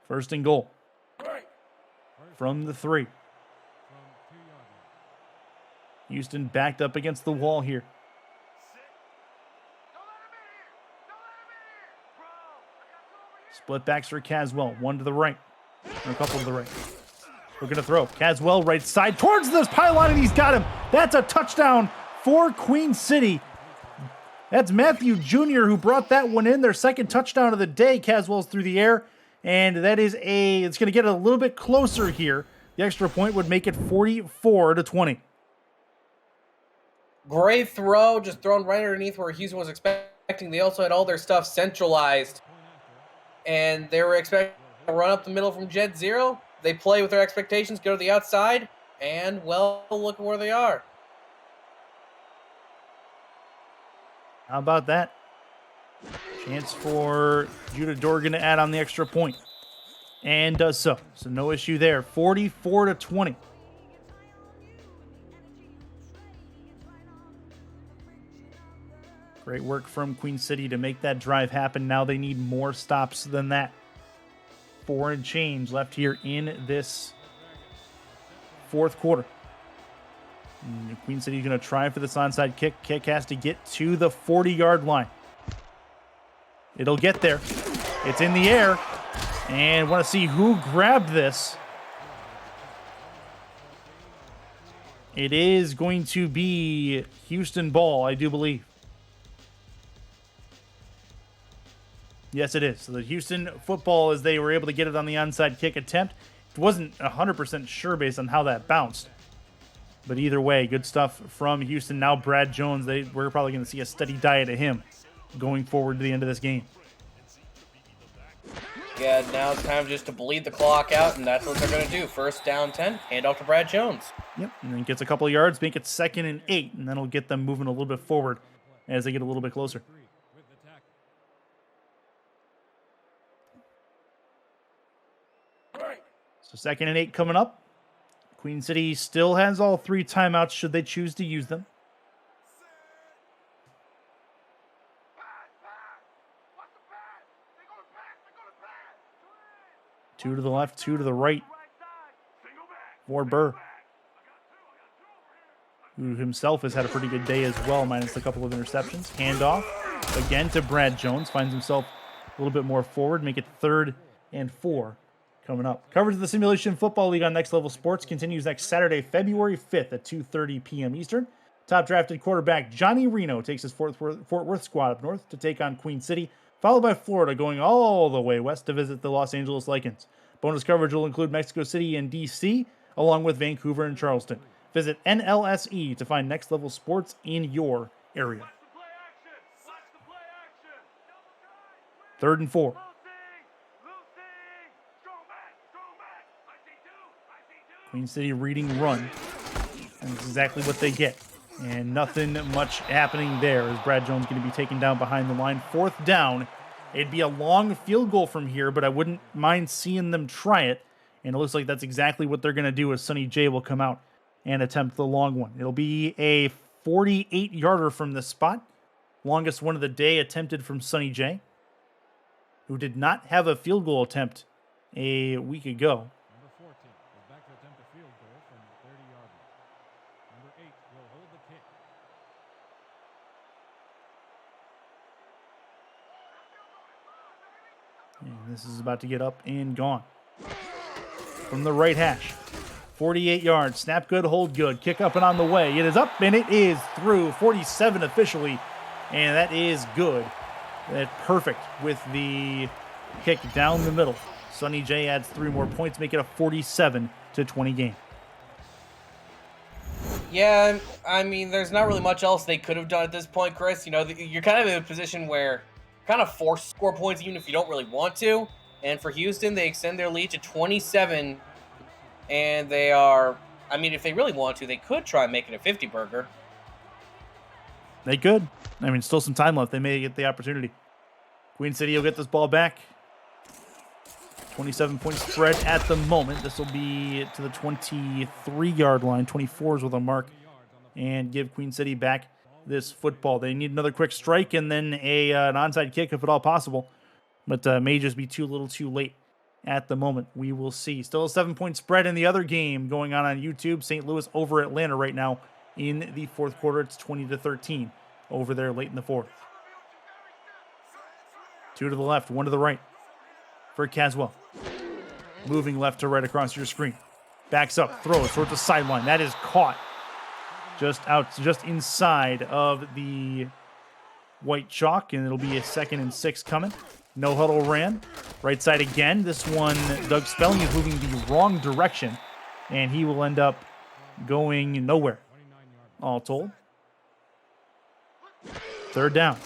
First and goal. From the 3. Houston backed up against the wall here. Split backs for Caswell. One to the right. Or a couple to the right. We're going to throw. Caswell right side towards this pylon, and he's got him. That's a touchdown for Queen City. That's Matthew Jr. who brought that one in. Their 2nd touchdown of the day. Caswell's through the air. And that is it's going to get a little bit closer here. The extra point would make it 44-20.
Great throw, just thrown right underneath where Houston was expecting. They also had all their stuff centralized. And they were expecting to run up the middle from Jet Zero. They play with their expectations, go to the outside, and, well, look at where they are.
How about that? Chance for Judah Dorgan to add on the extra point. And does so. So no issue there. 44-20. Great work from Queen City to make that drive happen. Now they need more stops than that. 4 and change left here in this fourth quarter. And Queen City's going to try for this onside kick. Kick has to get to the 40-yard line. It'll get there. It's in the air. And want to see who grabbed this. It is going to be Houston ball, I do believe. Yes, it is. So the Houston football, as they were able to get it on the onside kick attempt. It wasn't 100% sure based on how that bounced. But either way, good stuff from Houston. Now Brad Jones, we're probably going to see a steady diet of him going forward to the end of this game.
Yeah, now it's time just to bleed the clock out, and that's what they're going to do. First down 10, hand off to Brad Jones.
Yep, and then gets a couple of yards, make it 2nd and 8, and then it'll get them moving a little bit forward as they get a little bit closer. So 2nd and 8 coming up. Queen City still has all 3 timeouts should they choose to use them. Two to the left, 2 to the right. For Burr, who himself has had a pretty good day as well, minus a couple of interceptions. Handoff again to Brad Jones. Finds himself a little bit more forward. Make it 3rd and 4 coming up. Coverage of the Simulation Football League on Next Level Sports continues next Saturday, February 5th at 2:30 p.m. Eastern. Top drafted quarterback Johnny Reno takes his Fort Worth squad up north to take on Queen City, followed by Florida going all the way west to visit the Los Angeles Lycans. Bonus coverage will include Mexico City and D.C., along with Vancouver and Charleston. Visit NLSE to find Next Level Sports in your area. 3rd and 4. Queen City reading run. And that's exactly what they get. And nothing much happening there as Brad Jones going to be taken down behind the line. 4th down. It'd be a long field goal from here, but I wouldn't mind seeing them try it. And it looks like that's exactly what they're going to do as Sonny J will come out and attempt the long one. It'll be a 48-yarder from this spot. Longest one of the day attempted from Sonny J, who did not have a field goal attempt a week ago.
Number 14 is back to attempt a field goal from the 30-yard line. Number 8 will hold the kick.
And this is about to get up and gone. From the right hash. 48 yards. Snap good, hold good. Kick up and on the way. It is up and it is through. 47 officially. And that is good. That's perfect with the kick down the middle. Sonny J adds 3 more points, make it a 47-20 game.
Yeah, I mean, there's not really much else they could have done at this point, Chris. You know, you're kind of in a position where you're kind of forced to score points even if you don't really want to. And for Houston, they extend their lead to 27. And they are, I mean, if they really want to, they could try making a 50-burger.
They could. I mean, still some time left. They may get the opportunity. Queen City will get this ball back. 27-point spread at the moment. This will be to the 23-yard line. 24s with a mark. And give Queen City back this football. They need another quick strike and then an onside kick if at all possible. But may just be too little too late at the moment. We will see. Still a 7-point spread in the other game going on YouTube. St. Louis over Atlanta right now in the fourth quarter. It's 20-13 over there late in the fourth. 2 to the left, 1 to the right for Caswell. Moving left to right across your screen. Backs up, throws towards the sideline. That is caught just inside of the white chalk, and it'll be a 2nd and 6 coming. No huddle ran. Right side again. This one, Doug Spelling is moving the wrong direction, and he will end up going nowhere, all told. 3rd down.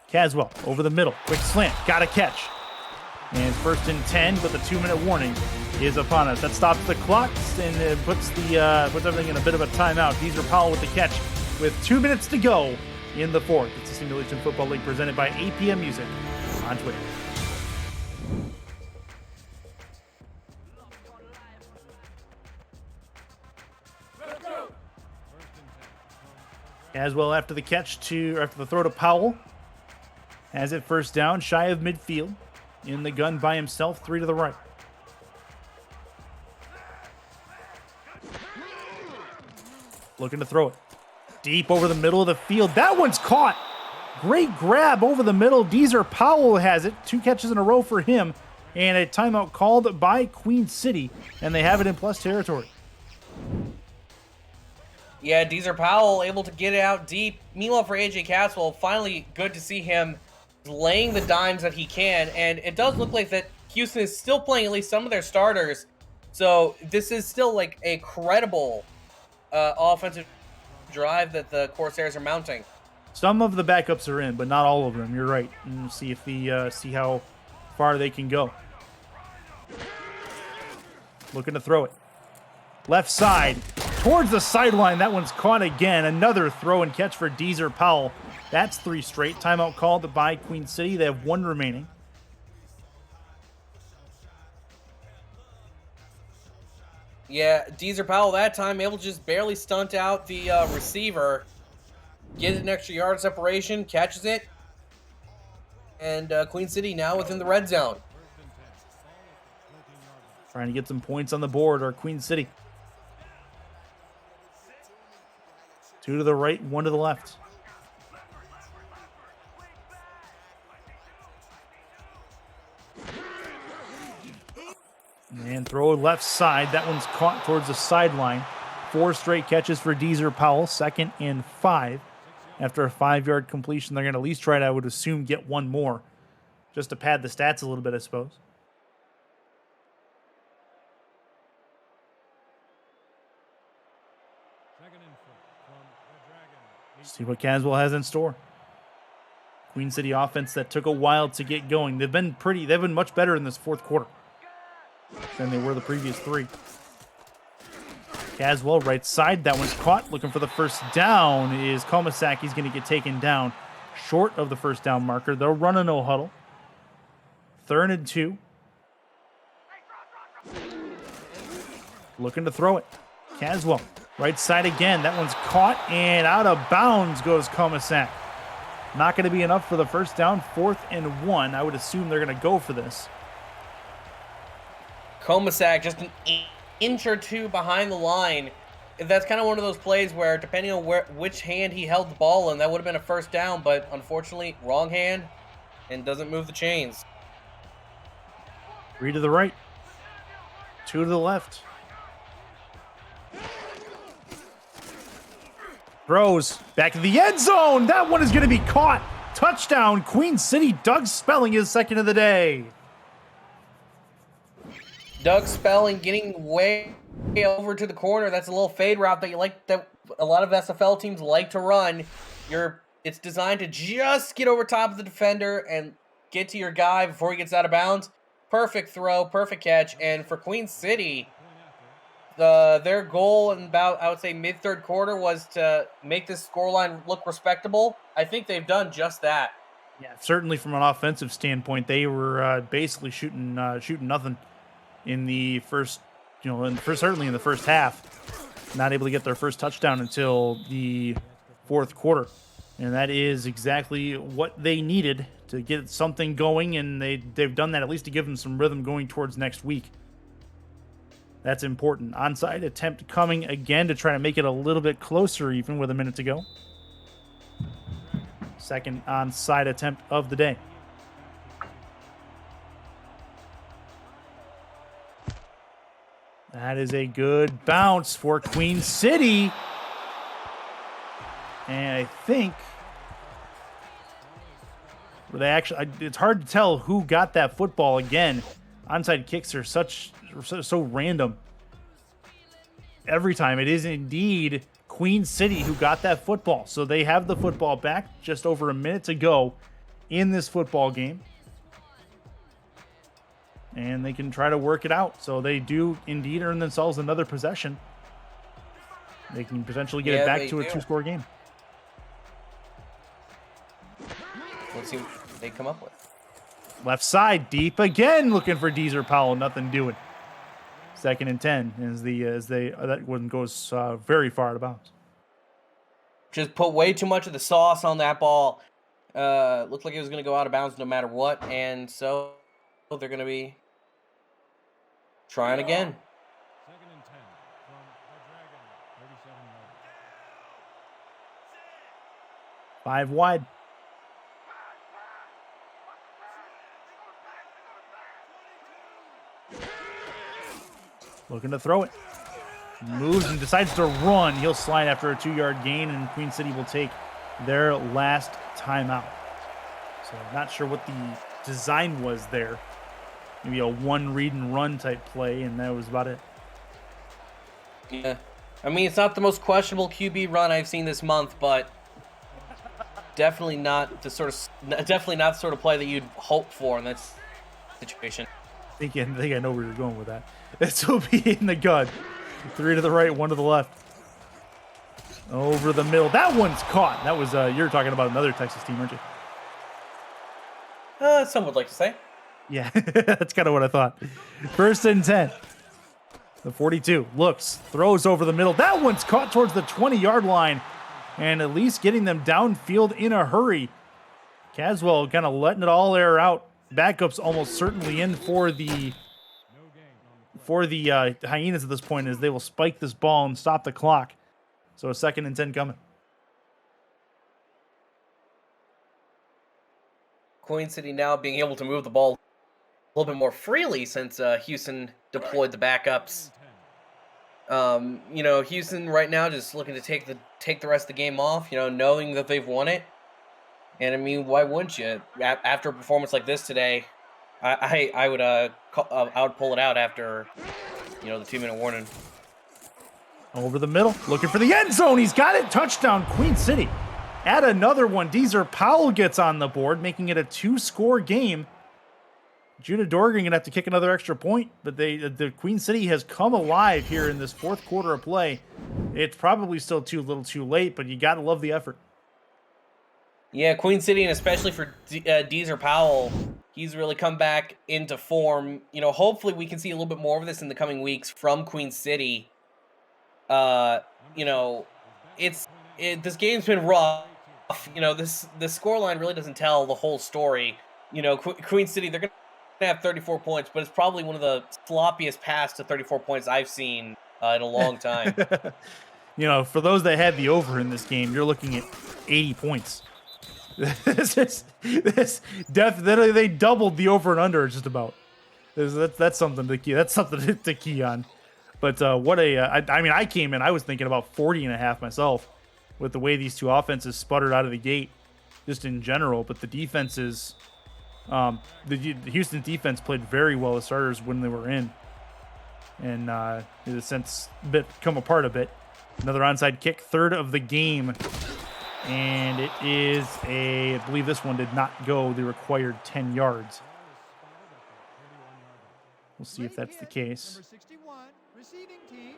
Caswell over the middle. Quick slant. Got a catch. And 1st and 10, but the 2-minute warning is upon us. That stops the clock and it puts everything in a bit of a timeout. Deezer Powell with the catch with 2 minutes to go in the fourth. It's the Simulation Football League presented by APM Music on Twitter. Caswell after the after the throw to Powell. Has it first down, shy of midfield. In the gun by himself, 3 to the right. Looking to throw it. Deep over the middle of the field. That one's caught. Great grab over the middle. Deezer Powell has it. 2 catches in a row for him. And a timeout called by Queen City. And they have it in plus territory.
Yeah, Deezer Powell able to get it out deep. Meanwhile, for AJ Caswell, finally good to see him laying the dimes that he can. And it does look like that Houston is still playing at least some of their starters. So this is still like a credible offensive drive that the Corsairs are mounting.
Some of the backups are in, but not all of them. You're right. And we'll see if see how far they can go. Looking to throw it. Left side. Towards the sideline. That one's caught again. Another throw and catch for Deezer Powell. That's 3 straight. Timeout called by Queen City. They have 1 remaining.
Yeah, Deezer Powell that time able to just barely stunt out the receiver. Get an extra yard separation. Catches it. And Queen City now within the red zone.
Trying to get some points on the board are Queen City. 2 to the right, 1 to the left. And throw left side. That one's caught towards the sideline. 4 straight catches for Deezer Powell. 2nd and 5. After a 5-yard completion, they're going to at least try to, I would assume, get 1 more. Just to pad the stats a little bit, I suppose. See what Caswell has in store. Queen City offense that took a while to get going. They've been much better in this 4th quarter than they were the previous 3. Caswell, right side. That one's caught. Looking for the first down is Komisak. He's going to get taken down short of the first down marker. They'll run a no huddle. 3rd and 2. Looking to throw it. Caswell, right side again. That one's caught and out of bounds goes Komisak. Not going to be enough for the first down. 4th and 1. I would assume they're going to go for this.
Komisak just an inch or 2 behind the line. That's kind of one of those plays where, depending on which hand he held the ball in, that would have been a first down, but unfortunately, wrong hand and doesn't move the chains.
3 to the right. 2 to the left. Throws back to the end zone. That one is going to be caught. Touchdown, Queen City. Doug Spelling is 2nd of the day.
Doug Spelling getting way over to the corner. That's a little fade route that you like, that a lot of SFL teams like to run. It's designed to just get over top of the defender and get to your guy before he gets out of bounds. Perfect throw, perfect catch. And for Queen City, their goal in about, I would say, mid-3rd quarter was to make this scoreline look respectable. I think they've done just that.
Yeah, certainly from an offensive standpoint, they were basically shooting nothing in the first, certainly in the first half. Not able to get their first touchdown until the 4th quarter. And that is exactly what they needed to get something going, and they've done that at least to give them some rhythm going towards next week. That's important. Onside attempt coming again to try to make it a little bit closer even with a minute to go. 2nd onside attempt of the day. That is a good bounce for Queen City. And I think it's hard to tell who got that football again. Onside kicks are so random. Every time it is indeed Queen City who got that football. So they have the football back just over a minute to go in this football game. And they can try to work it out. So they do indeed earn themselves another possession. They can potentially get it back to a 2-score game.
Let's see what they come up with.
Left side, deep again, looking for Deezer Powell. Nothing doing. 2nd and 10 as that one goes very far out of bounds.
just put way too much of the sauce on that ball. Looked like it was going to go out of bounds no matter what, and so they're going to be trying again.
2nd and 10 from the Dragon, 37 yards.
5 wide. Looking to throw it. Moves and decides to run. He'll slide after a 2-yard gain, and Queen City will take their last timeout. So not sure what the design was there. Maybe a 1 read and run type play, and that was about it.
Yeah. I mean, it's not the most questionable QB run I've seen this month, but definitely not the sort of play that you'd hope for in that situation.
I think I know where you're going with that. This will be in the gun. 3 to the right, 1 to the left. Over the middle. That one's caught. That was you're talking about another Texas team, aren't you?
Some would like to say.
Yeah, that's kind of what I thought. 1st and 10. The 42 looks, throws over the middle. That one's caught towards the 20-yard line, and at least getting them downfield in a hurry. Caswell kind of letting it all air out. Backup's almost certainly in for the Hyenas at this point, as they will spike this ball and stop the clock. So a 2nd and 10 coming.
Queen City now being able to move the ball a little bit more freely since Houston deployed the backups. Houston right now just looking to take the rest of the game off, knowing that they've won it. And I mean, why wouldn't you? After a performance like this today, I would pull it out after, the 2-minute warning.
Over the middle, looking for the end zone. He's got it. Touchdown, Queen City. Add another one. Deezer Powell gets on the board, making it a 2-score game. Judah Dorgan gonna have to kick another extra point, but the Queen City has come alive here in this 4th quarter of play. It's probably still a little too late, but you gotta love the effort.
Yeah, Queen City, and especially for Deezer Powell, he's really come back into form. Hopefully we can see a little bit more of this in the coming weeks from Queen City. This game's been rough. The scoreline really doesn't tell the whole story. Queen City, they're going to have 34 points, but it's probably one of the sloppiest paths to 34 points I've seen in a long time.
For those that had the over in this game, you're looking at 80 points. This definitely, they doubled the over and under just about. That's something to key. That's something to key on. But I came in, I was thinking about 40.5 myself with the way these two offenses sputtered out of the gate, just in general. But the defenses, the Houston defense played very well. The starters when they were in, and in a sense, come apart a bit. Another onside kick, 3rd of the game. And it is I believe this one did not go the required 10 yards. We'll see if that's the case.
Number 61, receiving team.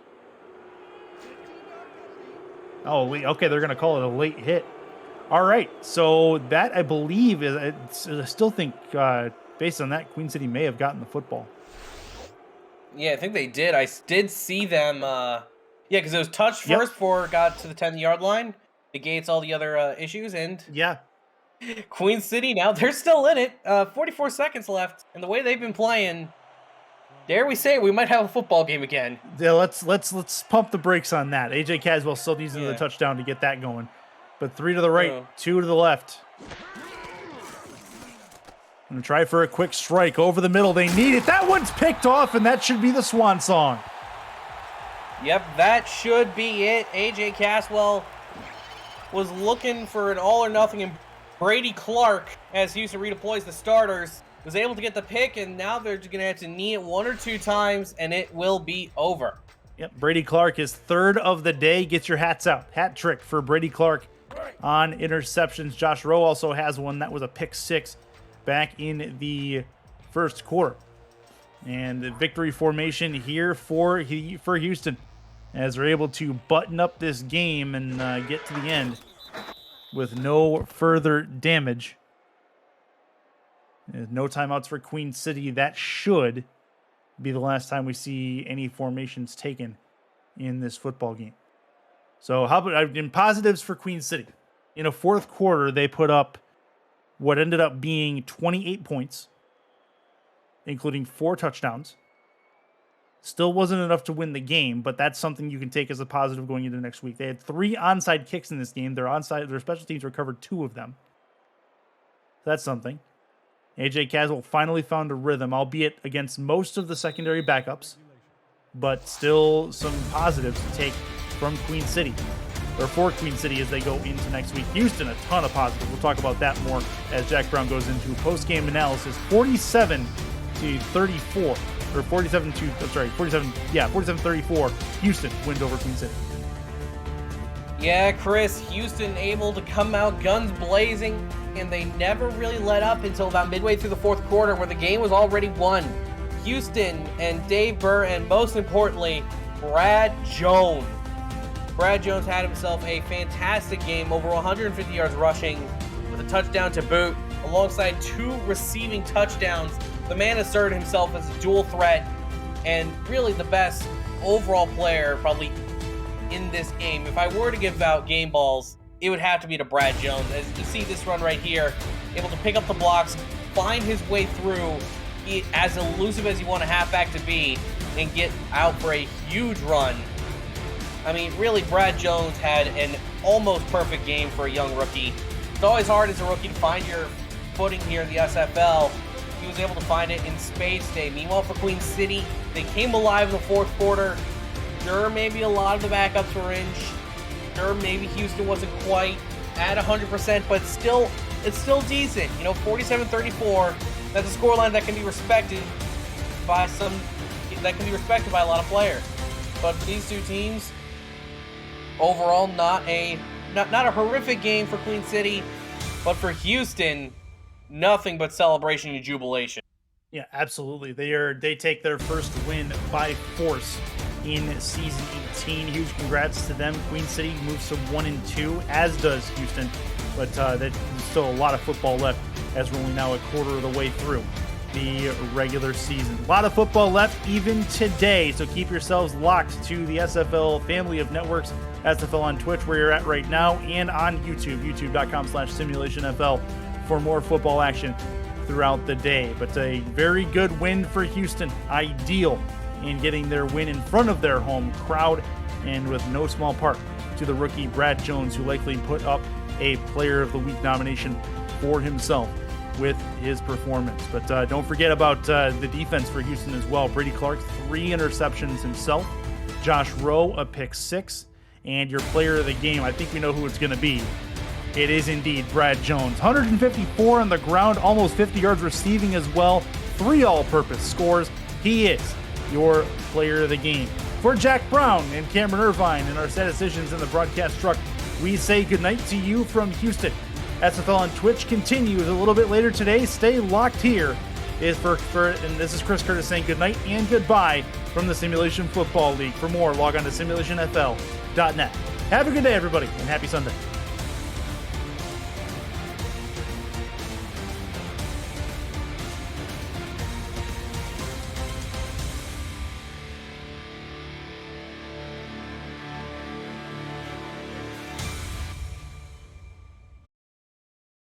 Oh, okay, they're going to call it a late hit. All right, so that, I believe, I still think, based on that, Queen City may have gotten the football.
Yeah, I think they did. I did see them, because it was touched first before it got to the 10-yard line. Negates all the other issues, and Queen City now, they're still in it. 44 seconds left, and the way they've been playing, dare we say, we might have a football game again.
Yeah, let's pump the brakes on that. AJ Caswell still needs another touchdown to get that going. But 3 to the right, 2 to the left. Gonna try for a quick strike over the middle. They need it. That one's picked off, and that should be the swan song.
Yep, that should be it. AJ Caswell was looking for an all or nothing, and Brady Clark, as Houston redeploys the starters, was able to get the pick, and now they're going to have to knee it 1 or 2 times, and it will be over.
Yep, Brady Clark is 3rd of the day. Get your hats out. Hat trick for Brady Clark on interceptions. Josh Rowe also has one. That was a pick 6 back in the 1st quarter. And the victory formation here for Houston, as they're able to button up this game and get to the end with no further damage. There's no timeouts for Queen City. That should be the last time we see any formations taken in this football game. So how about in positives for Queen City? In a fourth quarter, they put up what ended up being 28 points, including 4 touchdowns. Still wasn't enough to win the game, but that's something you can take as a positive going into next week. They had 3 onside kicks in this game. Their special teams recovered 2 of them. So that's something. AJ Caswell finally found a rhythm, albeit against most of the secondary backups, but still some positives to take from Queen City, or for Queen City as they go into next week. Houston, a ton of positives. We'll talk about that more as Jack Brown goes into post-game analysis. 47-34, or 47-34. Houston wins over Queen City.
Yeah, Chris, Houston able to come out guns blazing, and they never really let up until about midway through the fourth quarter where the game was already won. Houston and Dave Burr, and most importantly, Brad Jones. Brad Jones had himself a fantastic game, over 150 yards rushing with a touchdown to boot, alongside 2 receiving touchdowns. The man asserted himself as a dual threat and really the best overall player probably in this game. If I were to give out game balls, it would have to be to Brad Jones. As you see this run right here, able to pick up the blocks, find his way through, as elusive as you want a halfback to be, and get out for a huge run. I mean, really, Brad Jones had an almost perfect game for a young rookie. It's always hard as a rookie to find your footing here in the SFL. He was able to find it in spades today. Meanwhile, for Queen City, they came alive in the fourth quarter. Sure, maybe a lot of the backups were in. Sure, maybe Houston wasn't quite at 100%, but still, it's still decent. 47-34. That's a scoreline that can be respected by a lot of players. But for these two teams, overall, not a horrific game for Queen City, but for Houston, nothing but celebration and jubilation.
Yeah, absolutely. They take their first win by force in season 18. Huge congrats to them. Queen City moves to 1-2, as does Houston, but there's still a lot of football left as we're only now a quarter of the way through the regular season. A lot of football left even today, so keep yourselves locked to the SFL family of networks. SFL on Twitch, where you're at right now, and on YouTube, youtube.com/SimulationFL for more football action throughout the day. But a very good win for Houston, ideal in getting their win in front of their home crowd, and with no small part to the rookie Brad Jones, who likely put up a Player of the Week nomination for himself with his performance. But don't forget about the defense for Houston as well. Brady Clark, 3 interceptions himself. Josh Rowe, a pick 6. And your player of the game, I think we know who it's going to be. It is indeed Brad Jones. 154 on the ground, almost 50 yards receiving as well. 3 all-purpose scores. He is your player of the game. For Jack Brown and Cameron Irvine and our statisticians in the broadcast truck, we say goodnight to you from Houston. SFL on Twitch continues a little bit later today. Stay locked here. And this is Chris Curtis saying goodnight and goodbye from the Simulation Football League. For more, log on to simulationfl.net. Have a good day, everybody, and happy Sunday.